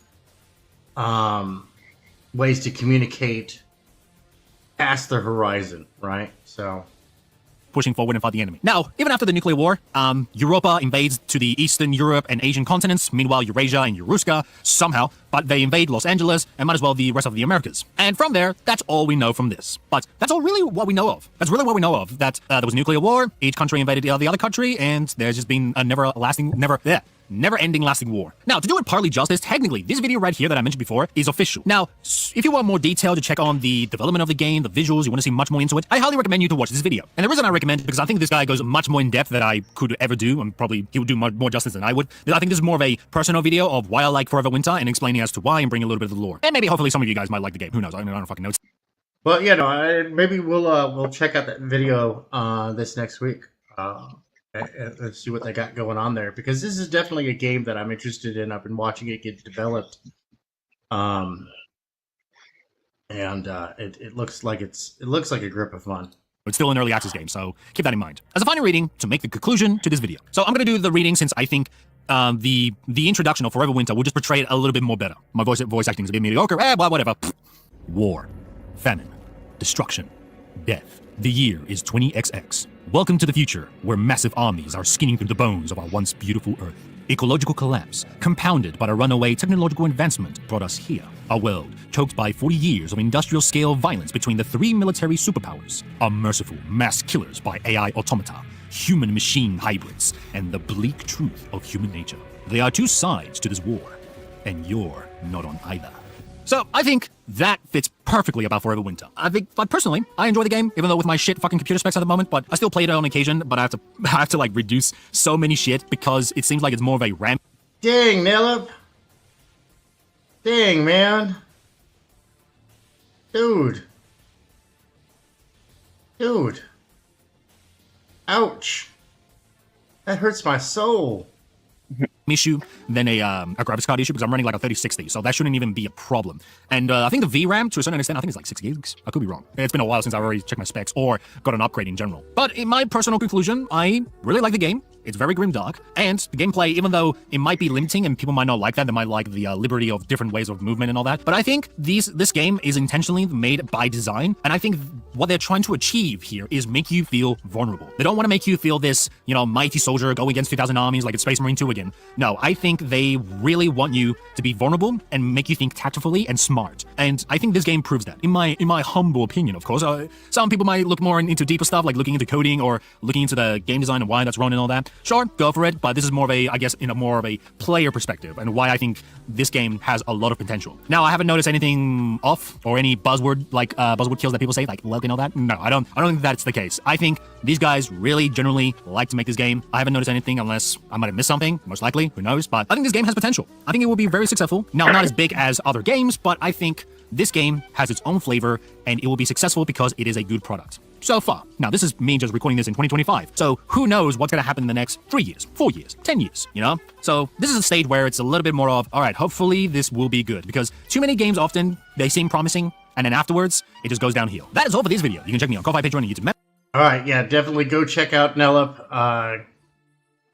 ways to communicate past the horizon, right? So pushing forward and fight the enemy. Now, even after the nuclear war, Europa invades to the Eastern Europe and Asian continents. Meanwhile, Eurasia and Eruska somehow, but they invade Los Angeles and might as well the rest of the Americas. And from there, that's all we know from this. But that's all really what we know of. That's really what we know of. That there was nuclear war, each country invaded the other country, and there's just been a never-ending lasting war. Now, to do it partly justice, technically, this video right here that I mentioned before is official. Now, if you want more detail to check on the development of the game, the visuals, you want to see much more into it, I highly recommend you to watch this video. And the reason I recommend it, because I think this guy goes much more in depth than I could ever do, and probably he would do more justice than I would. I think this is more of a personal video of why I like Forever Winter and explaining as to why and bring a little bit of the lore. And maybe hopefully some of you guys might like the game. Who knows? I don't fucking know. Well, maybe we'll check out that video this next week. And see what they got going on there, because this is definitely a game that I'm interested in. I've been watching it get developed, it looks like a grip of fun. It's still an early access game, so keep that in mind. As a final reading to make the conclusion to this video. So I'm going to do the reading since I think the introduction of Forever Winter will just portray it a little bit more better. My voice acting is a bit mediocre. Blah, whatever. War, famine, destruction, death. The year is 20XX. Welcome to the future, where massive armies are skinning through the bones of our once beautiful Earth. Ecological collapse, compounded by a runaway technological advancement, brought us here. A world choked by 40 years of industrial-scale violence between the three military superpowers. Unmerciful mass killers by AI automata, human-machine hybrids, and the bleak truth of human nature. There are two sides to this war, and you're not on either. So, I think that fits perfectly about Forever Winter. But personally, I enjoy the game, even though with my shit fucking computer specs at the moment, but I still play it on occasion, but I have to like reduce so many shit because it seems like it's more of a ramp. Dang, Nellip. Dang, man. Dude. Ouch. That hurts my soul. Issue than a graphics card issue, because I'm running like a 3060, so that shouldn't even be a problem. And I think the VRAM, to a certain extent, I think it's like 6 gigs. I could be wrong. It's been a while since I've already checked my specs or got an upgrade in general. But in my personal conclusion, I really like the game. It's very grimdark, and the gameplay, even though it might be limiting and people might not like that, they might like the liberty of different ways of movement and all that, but I think this game is intentionally made by design, and I think what they're trying to achieve here is make you feel vulnerable. They don't want to make you feel this, mighty soldier go against 2,000 armies like it's Space Marine 2 again. No, I think they really want you to be vulnerable and make you think tactfully and smart, and I think this game proves that, in my humble opinion, of course. Some people might look more into deeper stuff, like looking into coding or looking into the game design and why that's wrong and all that. Sure, go for it, but this is more of a, I guess, in a more of a player perspective, and why I think this game has a lot of potential. Now, I haven't noticed anything off or any buzzword kills that people say, like Lug and all that. No, I don't think that's the case. I think these guys really generally like to make this game. I haven't noticed anything, unless I might have missed something, most likely, who knows, but I think this game has potential. I think it will be very successful. Now, not as big as other games, but I think this game has its own flavor, and it will be successful because it is a good product. So far. Now, this is me just recording this in 2025, so who knows what's going to happen in the next 3 years, 4 years, 10 years, So this is a stage where it's a little bit more of, all right, hopefully this will be good, because too many games often, they seem promising, and then afterwards, it just goes downhill. That is all for this video. You can check me on Ko-Fi, Patreon, and YouTube. All right, yeah, definitely go check out Nellip,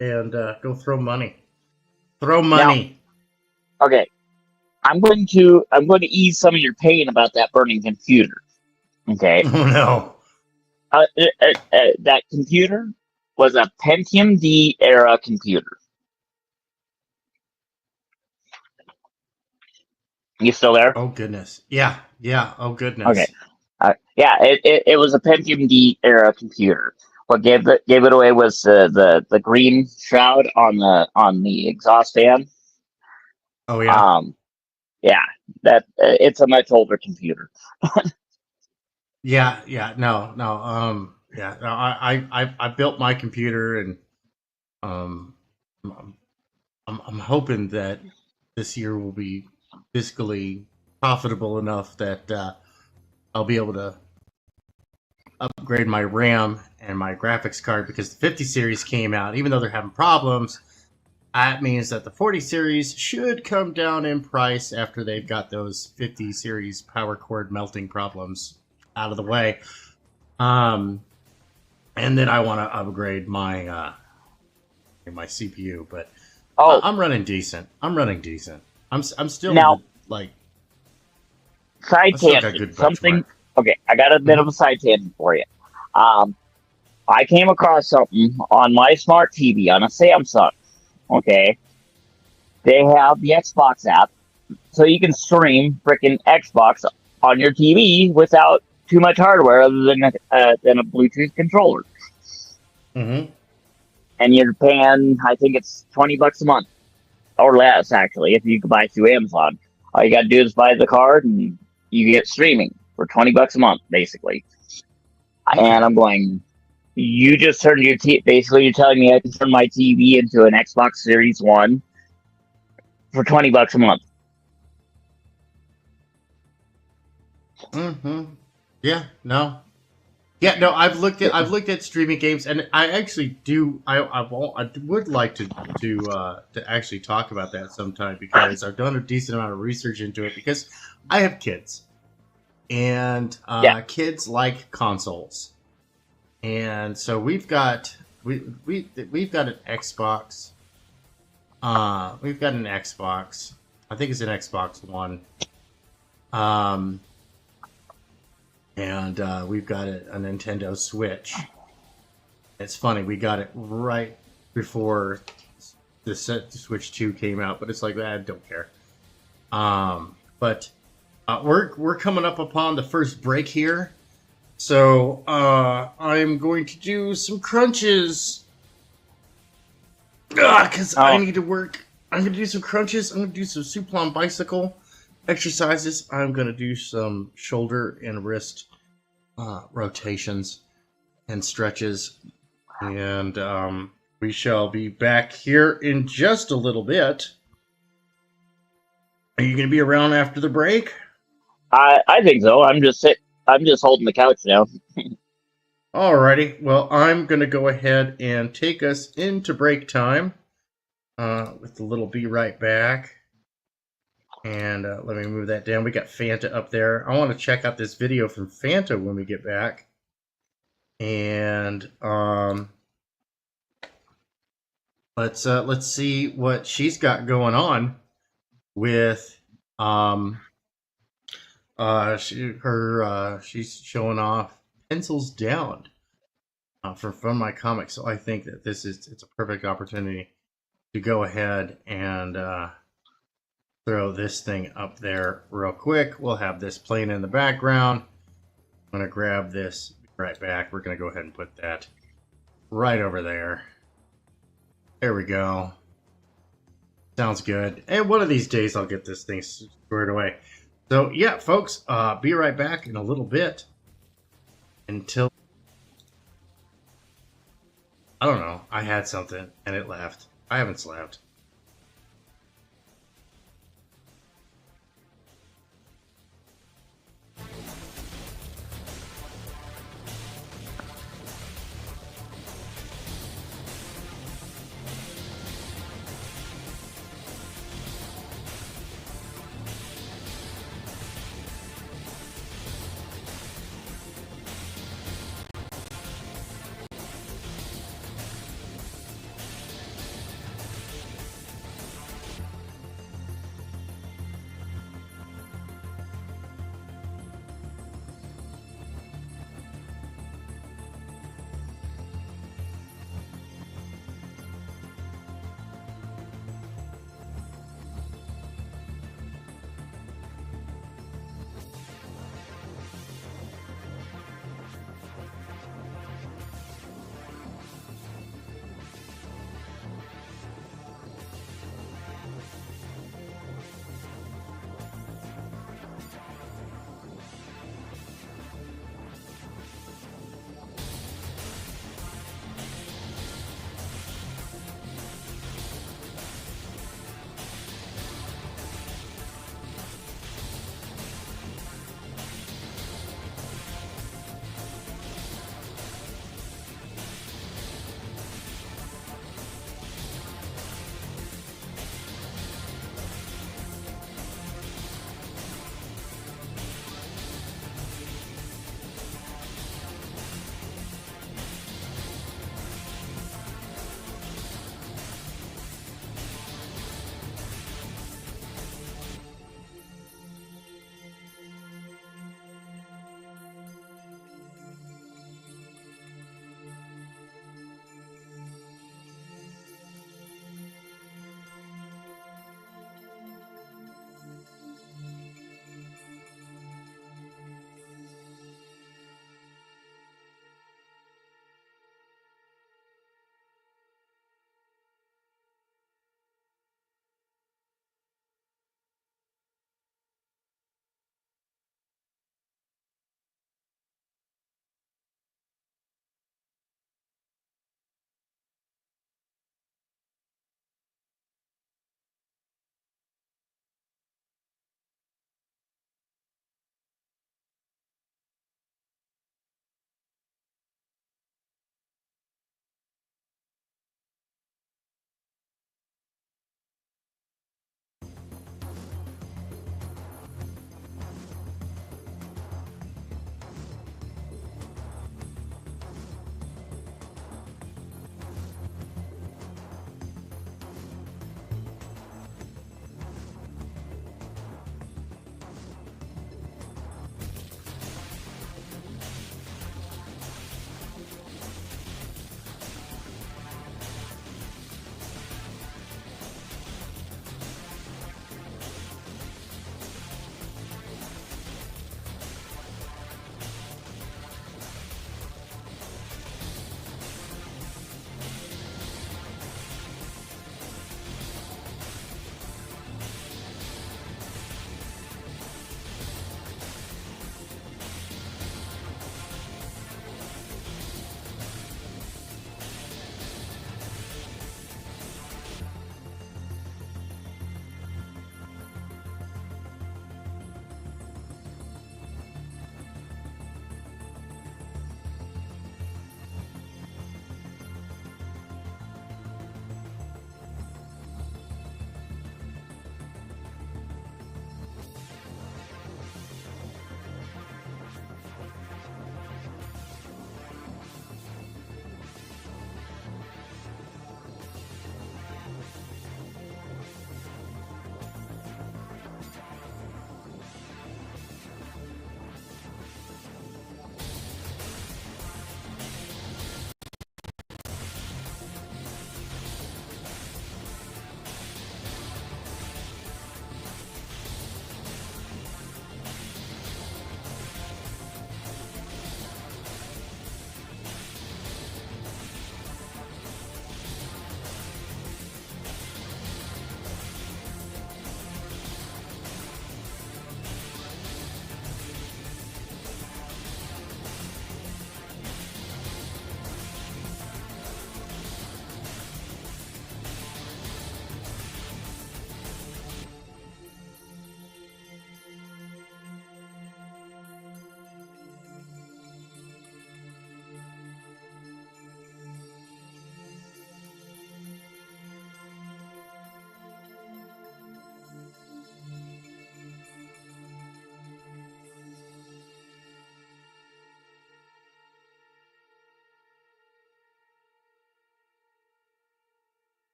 and go throw money. Throw money. Now, okay, I'm going to ease some of your pain about that burning computer. Okay. Oh no. That computer was a Pentium D era computer. You still there? Oh goodness. Yeah. Oh goodness. Okay. Yeah, it was a Pentium D era computer. What gave it away was the green shroud on the exhaust fan. Oh yeah. Yeah, that it's a much older computer. Yeah, no. I built my computer, and I'm hoping that this year will be fiscally profitable enough that I'll be able to upgrade my RAM and my graphics card, because the 50 series came out. Even though they're having problems, that means that the 40 series should come down in price after they've got those 50 series power cord melting problems out of the way. And then I want to upgrade my my CPU, but I'm running decent. I'm still now, like side tangent. Something. Okay, I got a bit of a side tangent for you. I came across something on my smart TV on a Samsung. Okay, they have the Xbox app, so you can stream freaking Xbox on your TV without too much hardware other than a Bluetooth controller. Mm-hmm. And you're paying, I think it's $20 a month, or less actually, if you can buy through Amazon. All you got to do is buy the card, and you get streaming for $20 a month, basically. Okay. And I'm going, you just turned your basically you're telling me I can turn my TV into an Xbox Series 1 for $20 a month. Mm-hmm. Yeah, no. I've looked at streaming games, and I actually do. I would like to actually talk about that sometime, because I've done a decent amount of research into it, because I have kids, and kids like consoles, and so we've got an Xbox. We've got an Xbox. I think it's an Xbox One. And we've got a Nintendo Switch. It's funny, we got it right before the Switch 2 came out, but it's like, I don't care. But we're coming up upon the first break here, so I'm going to do some crunches. Because I need to work. I'm going to do some crunches. I'm going to do some supine bicycle exercises. I'm going to do some shoulder and wrist rotations and stretches. And we shall be back here in just a little bit. Are you going to be around after the break? I think so. I'm just holding the couch now. Alrighty. Well, I'm going to go ahead and take us into break time with the little be right back. And let me move that down. We got Fanta up there. I want to check out this video from Fanta when we get back. And let's see what she's got going on with she's showing off Pencils Down from my comics. So I think that it's a perfect opportunity to go ahead and throw this thing up there real quick. We'll have this playing in the background. I'm going to grab this right back. We're going to go ahead and put that right over there. There we go. Sounds good. And one of these days I'll get this thing squared away. So yeah, folks, be right back in a little bit. Until... I don't know. I had something and it left. I haven't slept.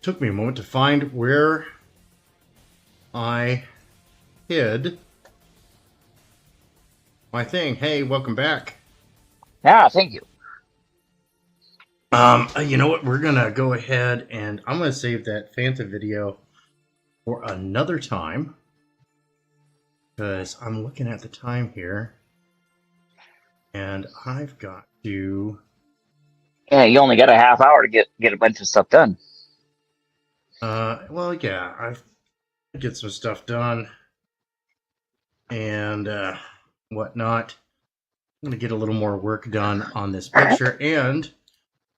took me a moment to find where I hid my thing. Hey, welcome back. Yeah, thank you. You know what? We're gonna go ahead and I'm gonna save that Fanta video for another time because I'm looking at the time here, and I've got to. Yeah, you only got a half hour to get a bunch of stuff done. Well, yeah, I've get some stuff done and whatnot. I'm gonna get a little more work done on this picture, and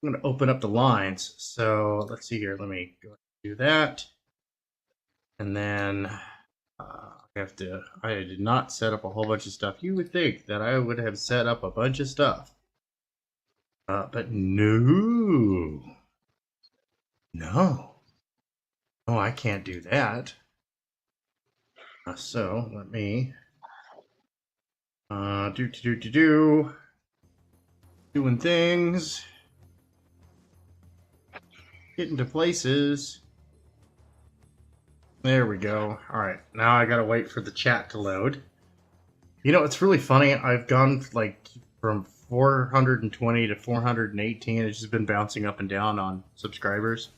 I'm gonna open up the lines. So let's see here. Let me go do that, and then I did not set up a whole bunch of stuff. You would think that I would have set up a bunch of stuff, but no, I can't do that. So let me doing things, get into places. There we go. All right, now I gotta wait for the chat to load. You know, it's really funny. I've gone like from 420 to 418. It's just been bouncing up and down on subscribers.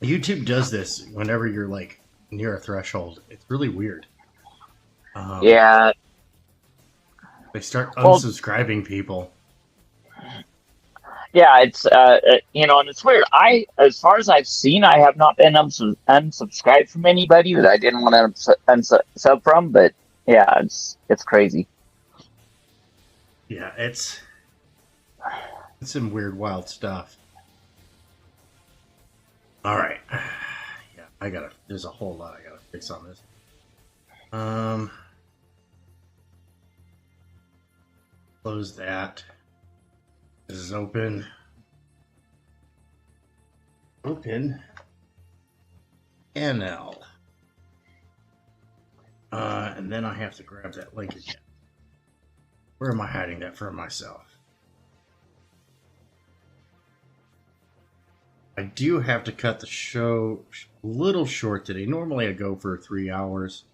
YouTube does this whenever you're like near a threshold. It's really weird. Yeah. They start unsubscribing people. Yeah, it's you know, and it's weird. As far as I've seen, I have not been unsubscribed from anybody that I didn't want to unsub from. But yeah, it's crazy. Yeah, it's some weird, wild stuff. All right. Yeah, there's a whole lot I gotta fix on this. Close that. This is open. NL. And then I have to grab that link again. Where am I hiding that from myself? I do have to cut the show a little short today. Normally I go for 3 hours.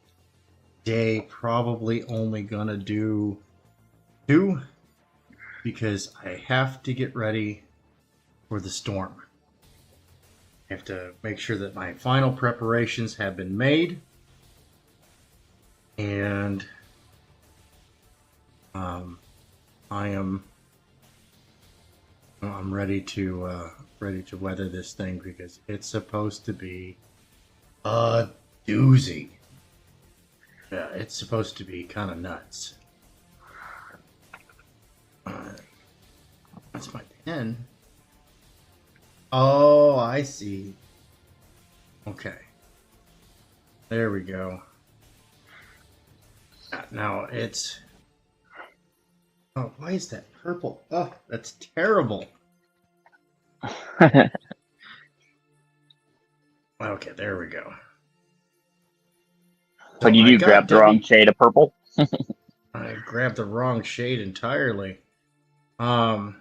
Today probably only gonna do 2 because I have to get ready for the storm. I have to make sure that my final preparations have been made, and I'm ready to weather this thing because it's supposed to be a doozy. Yeah, it's supposed to be kind of nuts. That's my pen. Oh, I see. Okay. There we go. Now it's... Oh, why is that purple? Oh, that's terrible. Okay, there we go. But you grabbed the wrong shade of purple? I grabbed the wrong shade entirely. I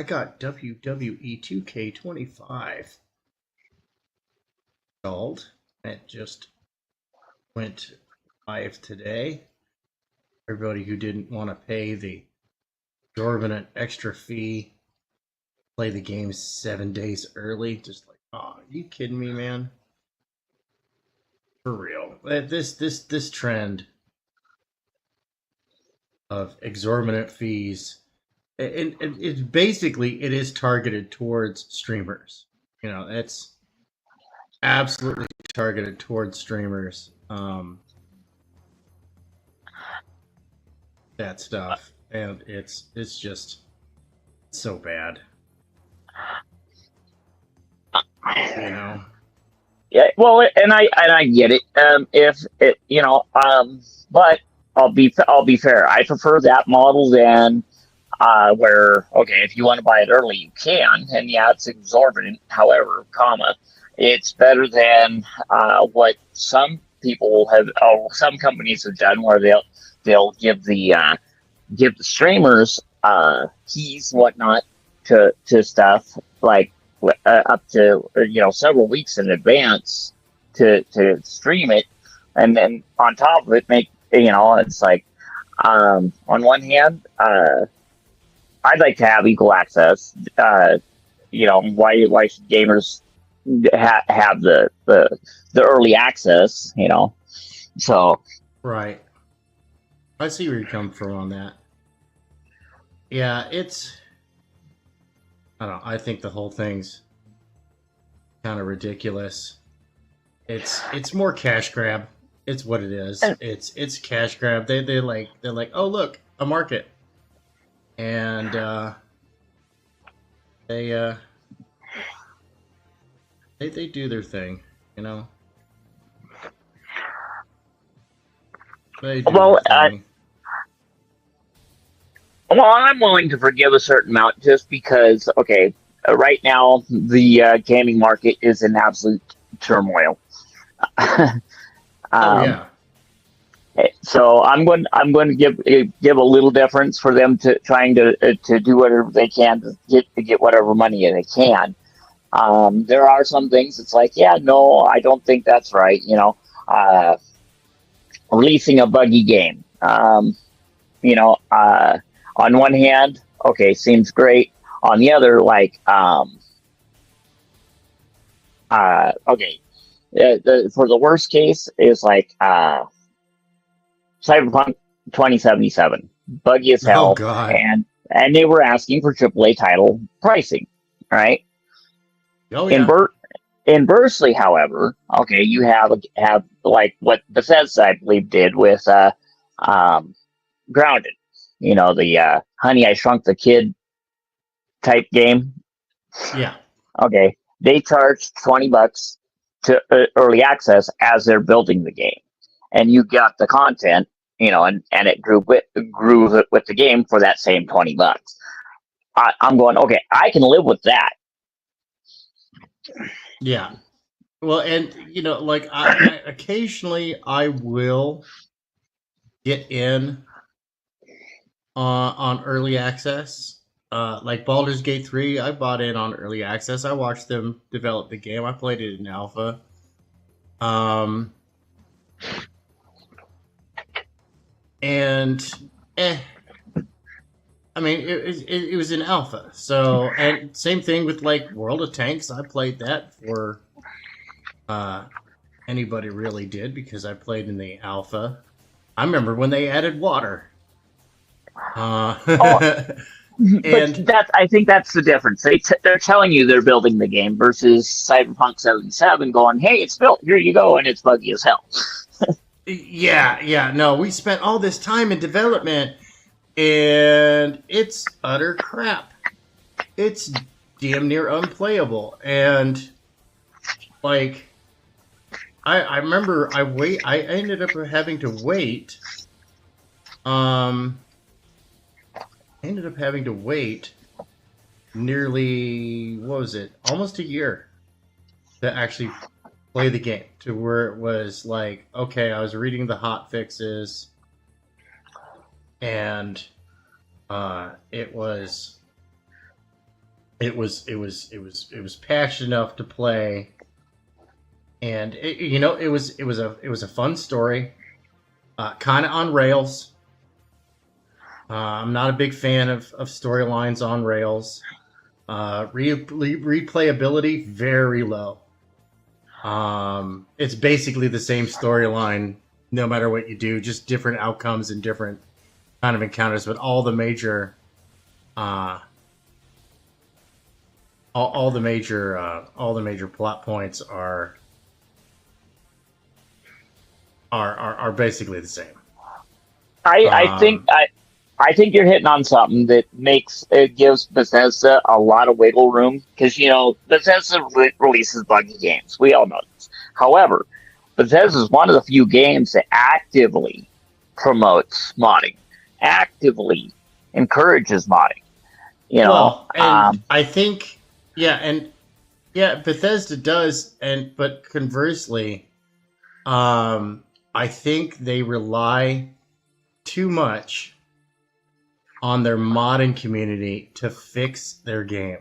got WWE 2K25 installed. It just went live today. Everybody who didn't want to pay the exorbitant extra fee, play the game 7 days early, just like, oh, are you kidding me, man? For real. This trend of exorbitant fees, and it basically it is targeted towards streamers. You know, it's absolutely targeted towards streamers. That stuff, and it's just so bad. You know. Yeah, well, and I get it. If it, you know, but I'll be fair. I prefer that model than where, okay, if you want to buy it early, you can, and yeah, it's exorbitant. However, it's better than what some people have, some companies have done, where they'll give the give the streamers keys, whatnot, to stuff like up to several weeks in advance to stream it, and then on top of it, make it's like on one hand, I'd like to have equal access. Why should gamers have the early access? So Right. I see where you come from on that. Yeah, I don't know. I think the whole thing's kind of ridiculous. It's more cash grab. It's what it is. It's cash grab. They're like, oh look, a market, and they do their thing, They do well, their thing. I'm willing to forgive a certain amount just because, okay, right now the gaming market is in absolute turmoil. Yeah. So I'm going to give a little difference for them to trying to do whatever they can to get whatever money they can. There are some things it's like, yeah, no, I don't think that's right. Releasing a buggy game. On one hand, okay, seems great. On the other, like, okay, for the worst case is like Cyberpunk 2077, buggy as hell, Oh God. and they were asking for AAA title pricing, right? Oh yeah. Inversely, however, okay, you have like what Bethesda, I believe, did with Grounded. The Honey, I Shrunk the Kid type game. Yeah. Okay, they charged $20 to early access as they're building the game, and you got the content, and it grew with the game for that same $20. I'm going, okay, I can live with that. Yeah. Well, and like I occasionally I will get in on early access. Like Baldur's Gate 3, I bought in on early access. I watched them develop the game. I played it in alpha. And I mean, it was in alpha. So, and same thing with like World of Tanks. I played that before anybody really did because I played in the alpha. I remember when they added water. And but I think that's the difference. They're telling you they're building the game versus Cyberpunk 77 going, hey, it's built, here you go, and it's buggy as hell. yeah, no, we spent all this time in development, and it's utter crap. It's damn near unplayable, and like, I remember I ended up having to wait. Nearly, what was it? Almost a year to actually play the game, to where it was like, okay, I was reading the hot fixes, and it was patched enough to play, and it was a fun story, kind of on rails. I'm not a big fan of storylines on rails. Replayability very low. It's basically the same storyline no matter what you do, just different outcomes and different kind of encounters. But all the major, all the major plot points are basically the same. I think you're hitting on something that gives Bethesda a lot of wiggle room because Bethesda releases buggy games. We all know this. However, Bethesda is one of the few games that actively promotes modding, actively encourages modding. Well, and I think Bethesda does, but conversely, I think they rely too much on their modding community to fix their game.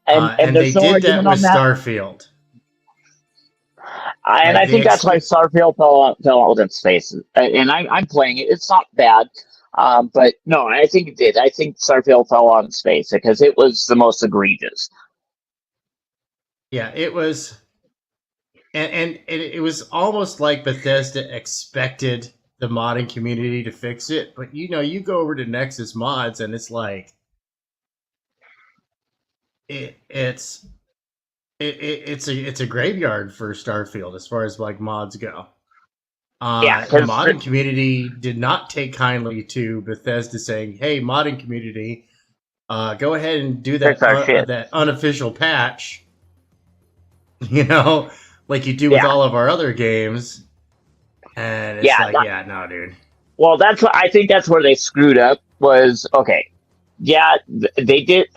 And they did that with Starfield. And I think that's why Starfield fell out in space. And I'm playing it. It's not bad. But no, I think it did. I think Starfield fell out in space because it was the most egregious. Yeah, it was. And it was almost like Bethesda expected the modding community to fix it. But, you go over to Nexus Mods and it's like, it's a graveyard for Starfield as far as like mods go. The modding community did not take kindly to Bethesda saying, "Hey, modding community, go ahead and do that that unofficial patch." Like you do with all of our other games. And it's no, dude. Well, I think that's where they screwed up. Was okay. Yeah, they did.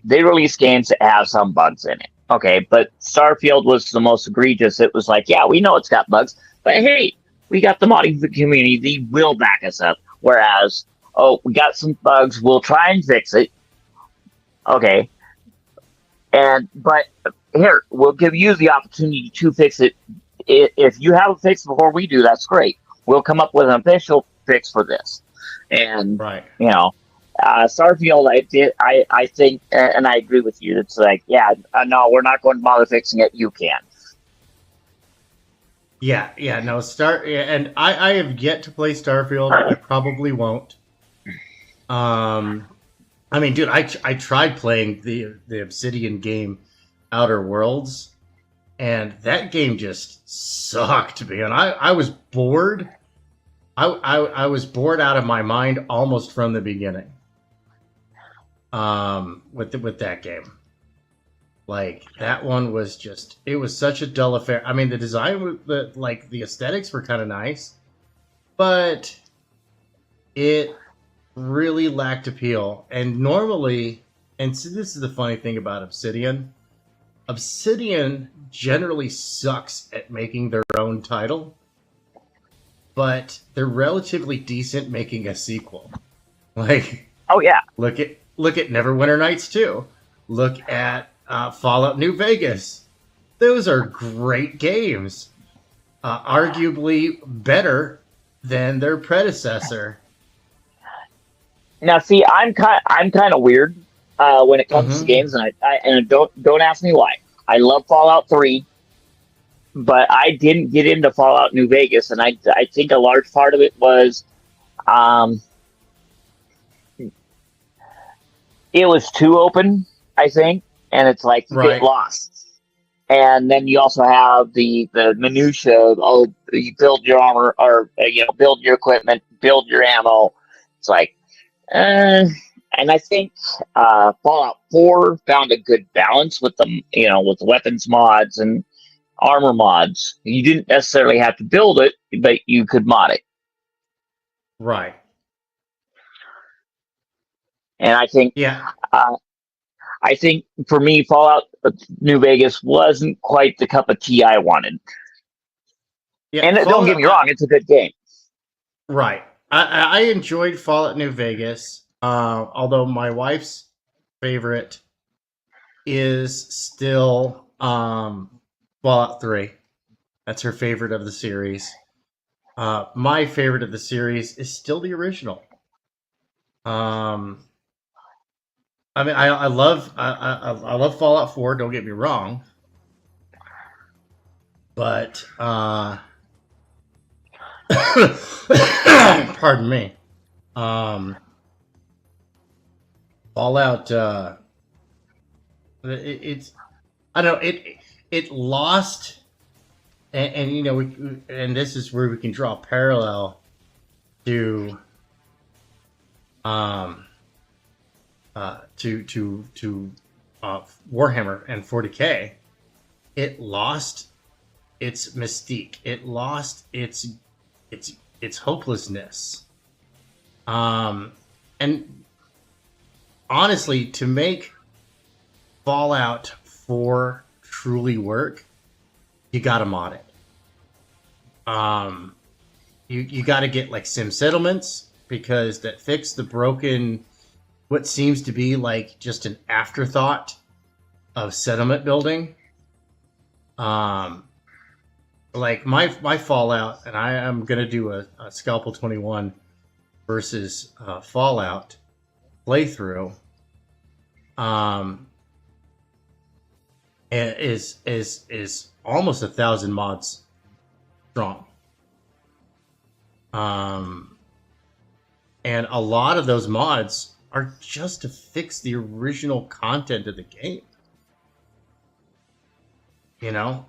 They released games that have some bugs in it. Okay, but Starfield was the most egregious. It was like, yeah, we know it's got bugs, but hey, we got the modding community. They will back us up. Whereas, we got some bugs. We'll try and fix it. Okay. But here, we'll give you the opportunity to fix it. If you have a fix before we do, that's great. We'll come up with an official fix for this. And, Starfield, I think, and I agree with you. It's like, no, we're not going to bother fixing it. You can. And I have yet to play Starfield. I probably won't. I mean, dude, I tried playing the Obsidian game, Outer Worlds, and that game just sucked, man. I was bored. I was bored out of my mind almost from the beginning. With that game, like that one was just, it was such a dull affair. I mean, the design, the aesthetics were kind of nice, but it really lacked appeal. And normally, and so this is the funny thing about Obsidian generally sucks at making their own title, but they're relatively decent making a sequel. Like, oh yeah, look at Neverwinter Nights 2. Look at Fallout New Vegas. Those are great games. Arguably better than their predecessor. Now, see, I'm kind of weird when it comes to games, and don't ask me why. I love Fallout 3, but I didn't get into Fallout New Vegas, and I think a large part of it was it was too open, I think, and it's like you get lost. And then you also have the minutia of, you build your armor, or build your equipment, build your ammo. It's like, and I think Fallout 4 found a good balance with them, with weapons mods and armor mods. You didn't necessarily have to build it, but you could mod it. Right. And I think, I think for me, Fallout New Vegas wasn't quite the cup of tea I wanted. Yeah, and don't get me wrong, it's a good game. Right. I enjoyed Fallout New Vegas, although my wife's favorite is still Fallout 3. That's her favorite of the series. My favorite of the series is still the original. I mean, I love Fallout 4. Don't get me wrong, but pardon me. Fallout. It's I don't know. It lost, and and this is where we can draw a parallel to Warhammer and 40K. It lost its mystique. It lost its hopelessness. And honestly, to make Fallout 4 truly work, you gotta mod it. You gotta get like sim settlements. because that fixed the broken, what seems to be like just an afterthought of settlement building. Like my Fallout, and I am gonna do a Scalpel 21 versus Fallout playthrough. Is almost 1,000 mods strong. And a lot of those mods are just to fix the original content of the game. You know,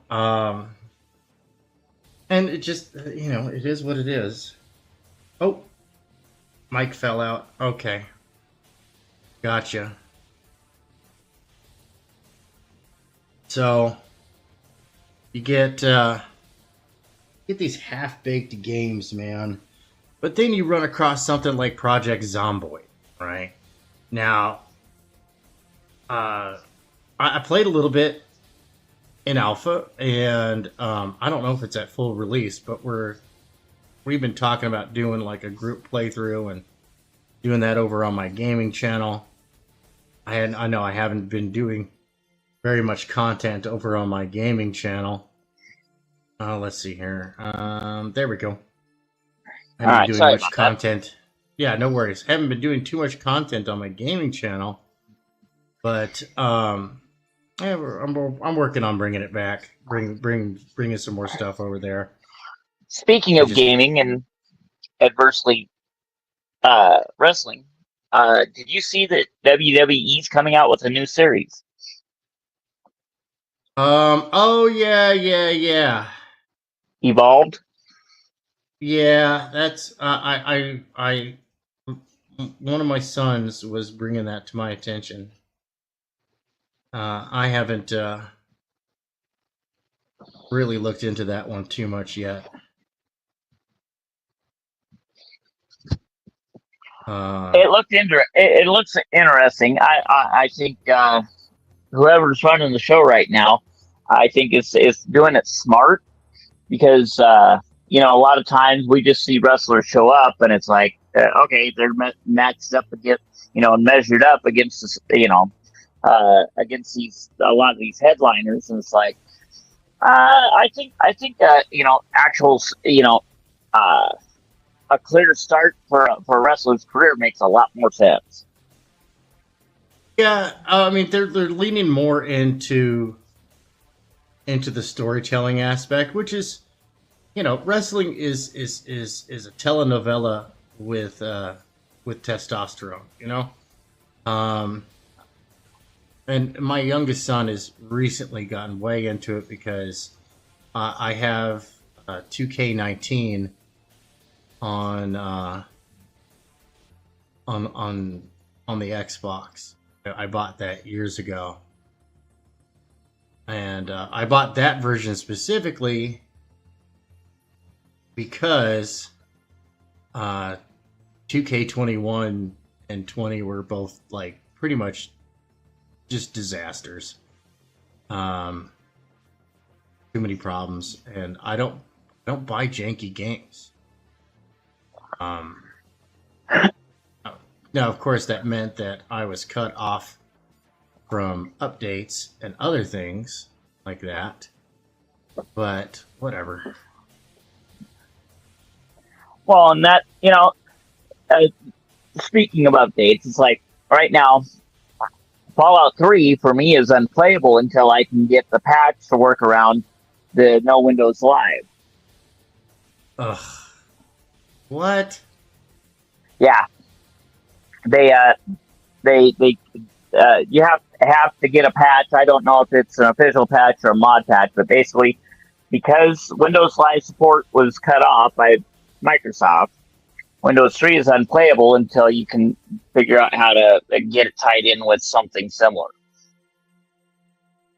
and it just, you know, it is what it is. Oh, Mike fell out. Okay, gotcha. So you get these half-baked games, man. But then you run across something like Project Zomboid, right? Now, I played a little bit in alpha, and I don't know if it's at full release, but we've been talking about doing like a group playthrough and doing that over on my gaming channel. I know I haven't been doing very much content over on my gaming channel. Let's see here. There we go. I haven't been doing much content. That. Yeah, no worries. Haven't been doing too much content on my gaming channel, but yeah, I'm working on bringing it back. Bringing some more stuff over there. Speaking of gaming and adversely wrestling, did you see that WWE's coming out with a new series? Oh yeah. Evolved. Yeah, that's I one of my sons was bringing that to my attention. I haven't really looked into that one too much yet. It looks interesting. I think whoever's running the show right now, I think is doing it smart, because you know, a lot of times we just see wrestlers show up and it's like, okay, they're matched up against, you know, and measured up against this, you know, against a lot of these headliners, and it's like, I think you know, actual, you know, a clear start for a wrestler's career makes a lot more sense. Yeah, I mean, they're leaning more into the storytelling aspect, which is, you know, wrestling is a telenovela with testosterone, you know. And my youngest son has recently gotten way into it because I have 2K19 on the Xbox. I bought that years ago, and I bought that version specifically because 2K21 and 20 were both like pretty much just disasters. Too many problems, and I don't buy janky games. Now, of course, that meant that I was cut off from updates and other things like that. But whatever. Well, and that, you know, speaking of updates, it's like right now, Fallout 3 for me is unplayable until I can get the patch to work around the No Windows Live. Ugh. What? Yeah. You have to get a patch. I don't know if it's an official patch or a mod patch, but basically, because Windows Live support was cut off by Microsoft, Windows 3 is unplayable until you can figure out how to get it tied in with something similar.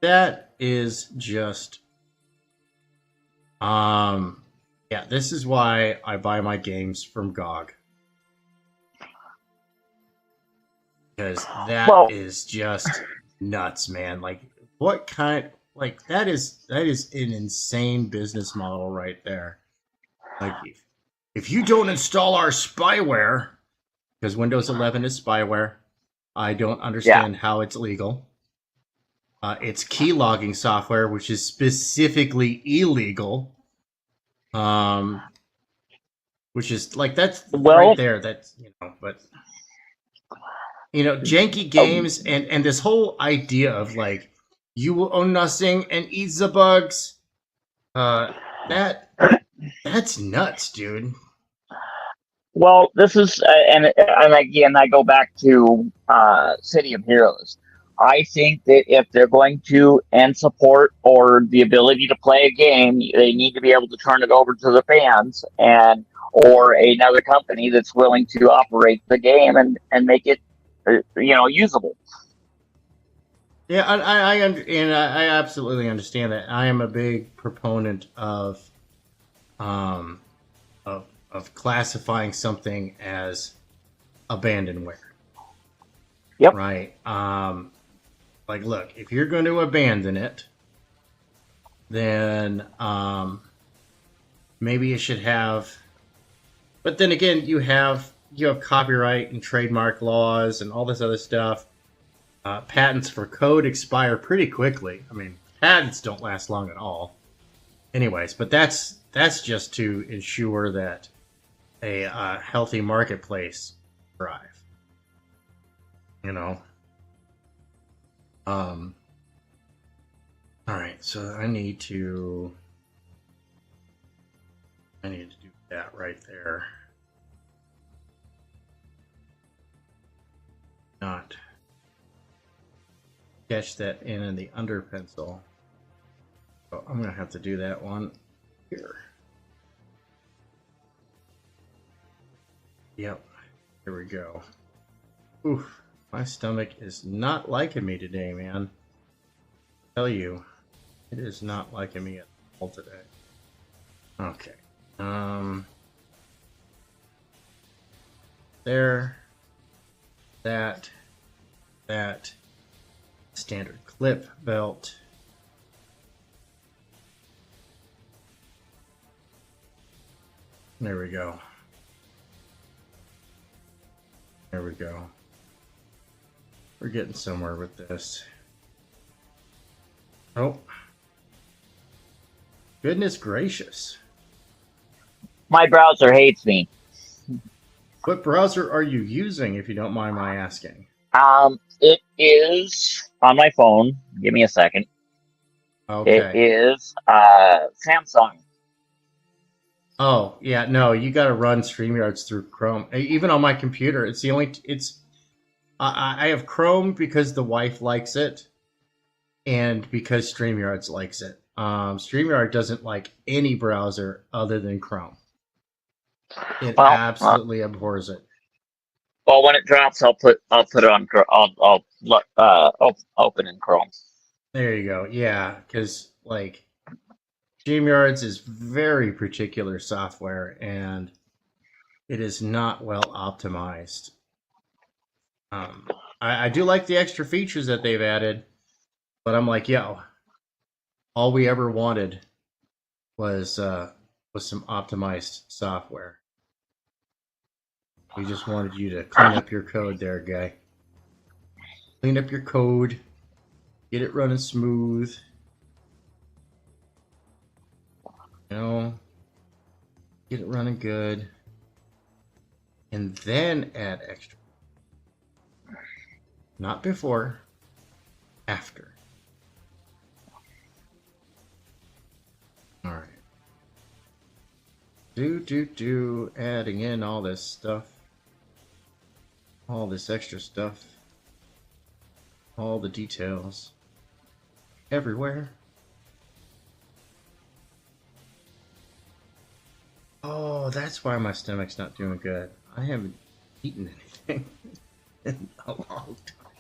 That is just, yeah, this is why I buy my games from GOG. Because that is just nuts, man. Like, what kind, like, that is an insane business model right there. Like, if you don't install our spyware, because Windows 11 is spyware, I don't understand how it's legal. It's key logging software, which is specifically illegal. Which is like, that's right there. That's, but janky games and this whole idea of like, you will own nothing and eat the bugs. That's nuts, dude. Well, this is, and again, I go back to City of Heroes. I think that if they're going to end support or the ability to play a game, they need to be able to turn it over to the fans or another company that's willing to operate the game and make it, usable. Yeah, I absolutely understand that. I am a big proponent of classifying something as abandonware. Yep. Right. Like, look, if you're going to abandon it, then maybe you should have. But then again, you have copyright and trademark laws and all this other stuff. Patents for code expire pretty quickly. I mean, patents don't last long at all. Anyways, but that's just to ensure that a healthy marketplace thrive. All right, so I need to do that right there. Not sketch that in the under pencil. So I'm gonna have to do that one here. Yep, here we go. Oof, my stomach is not liking me today, man. I tell you, it is not liking me at all today. Okay. There. That. Standard clip belt. There we go. There we go. We're getting somewhere with this. Oh. Goodness gracious. My browser hates me. What browser are you using, if you don't mind my asking? It is on my phone. Give me a second. Okay. It is Samsung. Oh, yeah, no, you got to run StreamYards through Chrome. Even on my computer, I have Chrome because the wife likes it and because StreamYards likes it. StreamYard doesn't like any browser other than Chrome. It absolutely abhors it. Well, when it drops, I'll put it on. I'll open in Chrome. There you go. Yeah, because like StreamYards is very particular software, and it is not well optimized. I do like the extra features that they've added, but I'm like, yo, all we ever wanted was some optimized software. We just wanted you to clean up your code there, guy. Clean up your code. Get it running smooth. Get it running good. And then add extra. Not before. After. Alright. Adding in all this stuff. All this extra stuff. All the details. Everywhere. Oh, that's why my stomach's not doing good. I haven't eaten anything in a long time.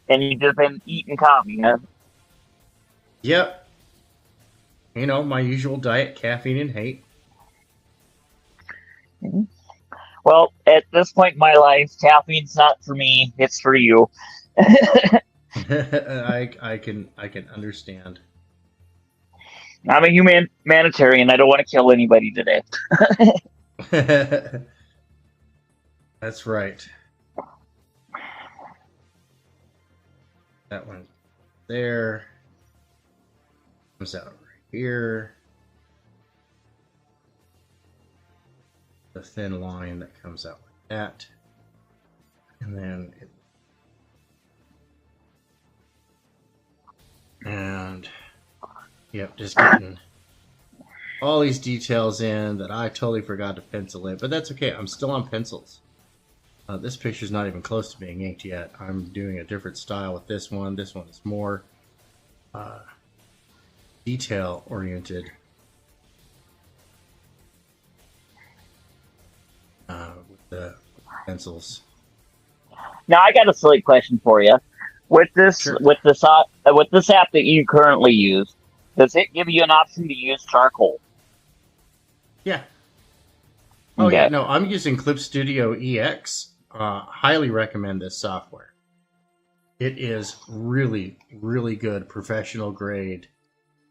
And you've just been eating coffee, huh? Yep. My usual diet, caffeine and hate. Mm-hmm. Well, at this point in my life, caffeine's not for me; it's for you. I can understand. I'm a humanitarian. I don't want to kill anybody today. That's right. That one there. Comes out over here. The thin line that comes out like that. And then it, and yep, just getting all these details in that I totally forgot to pencil in, but that's okay. I'm still on pencils. This picture's not even close to being inked yet. I'm doing a different style with this one. This one is more detail oriented. With the pencils. Now I got a silly question for you. With this, Sure. with this app that you currently use, does it give you an option to use charcoal? Yeah. Oh Okay. yeah. No, I'm using Clip Studio EX. Highly recommend this software. It is really, really good professional grade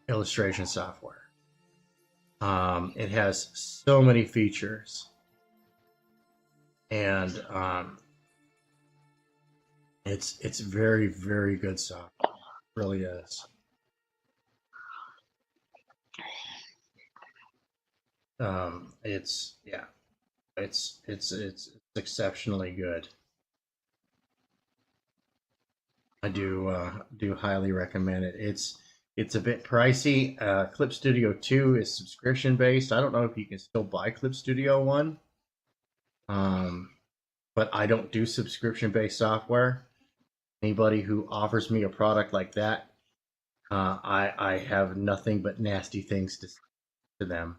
illustration software. It has so many features, and it's very, very good software. It really is. It's exceptionally good. I do highly recommend it. It's a bit pricey. Clip Studio 2 is subscription based. I don't know if you can still buy Clip Studio 1. But I don't do subscription based software. Anybody who offers me a product like that, I have nothing but nasty things to say to them.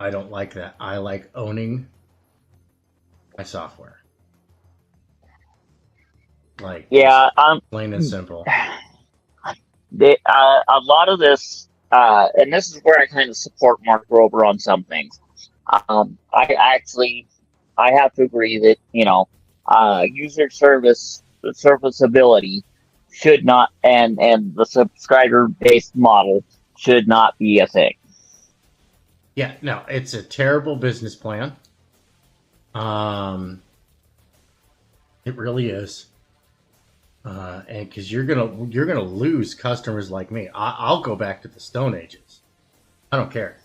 I don't like that. I like owning my software. Like, Yeah, plain and simple. a lot of this, and this is where I kind of support Mark Rober on some things. I have to agree that user serviceability should not, and the subscriber based model should not be a thing. Yeah, no, it's a terrible business plan. It really is. And because you're gonna lose customers like me. I'll go back to the Stone Ages. I don't care.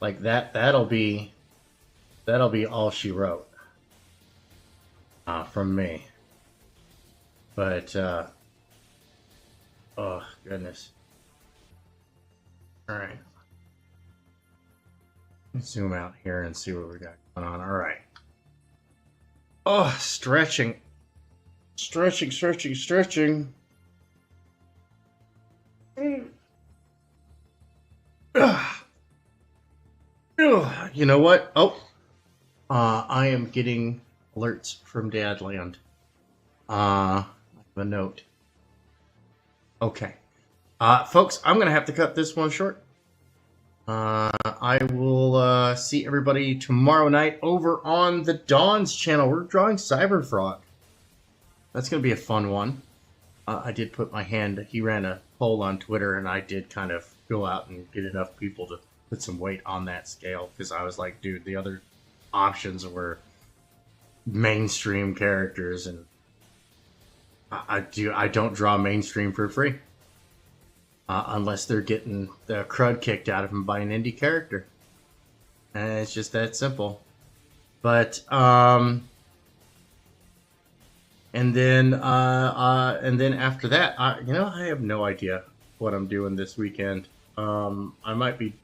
Like that'll be all she wrote from me. But oh goodness. All right. Let's zoom out here and see what we got going on. All right. Oh, stretching. You know what? Oh, I am getting alerts from Dadland. A note. Okay. Folks, I'm going to have to cut this one short. I will see everybody tomorrow night over on the Dawn's channel. We're drawing Cyberfrog. That's going to be a fun one. I did put my hand, he ran a poll on Twitter, and I did kind of go out and get enough people to put some weight on that scale, because I was like, dude, the other options were mainstream characters, and I don't draw mainstream for free. Unless they're getting the crud kicked out of them by an indie character. And it's just that simple. But, and then after that, I have no idea what I'm doing this weekend. I might be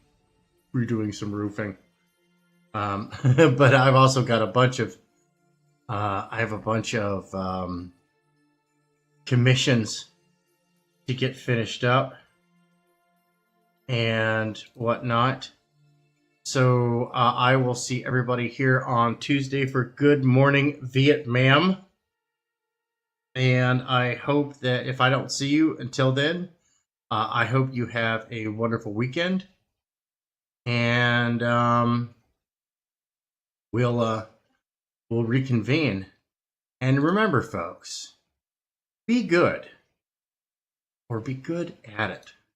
redoing some roofing. But I've also got a bunch of, commissions to get finished up and whatnot. So I will see everybody here on Tuesday for Good Morning Vietma'am. And I hope that if I don't see you until then, I hope you have a wonderful weekend. And we'll reconvene. And remember, folks, be good or be good at it.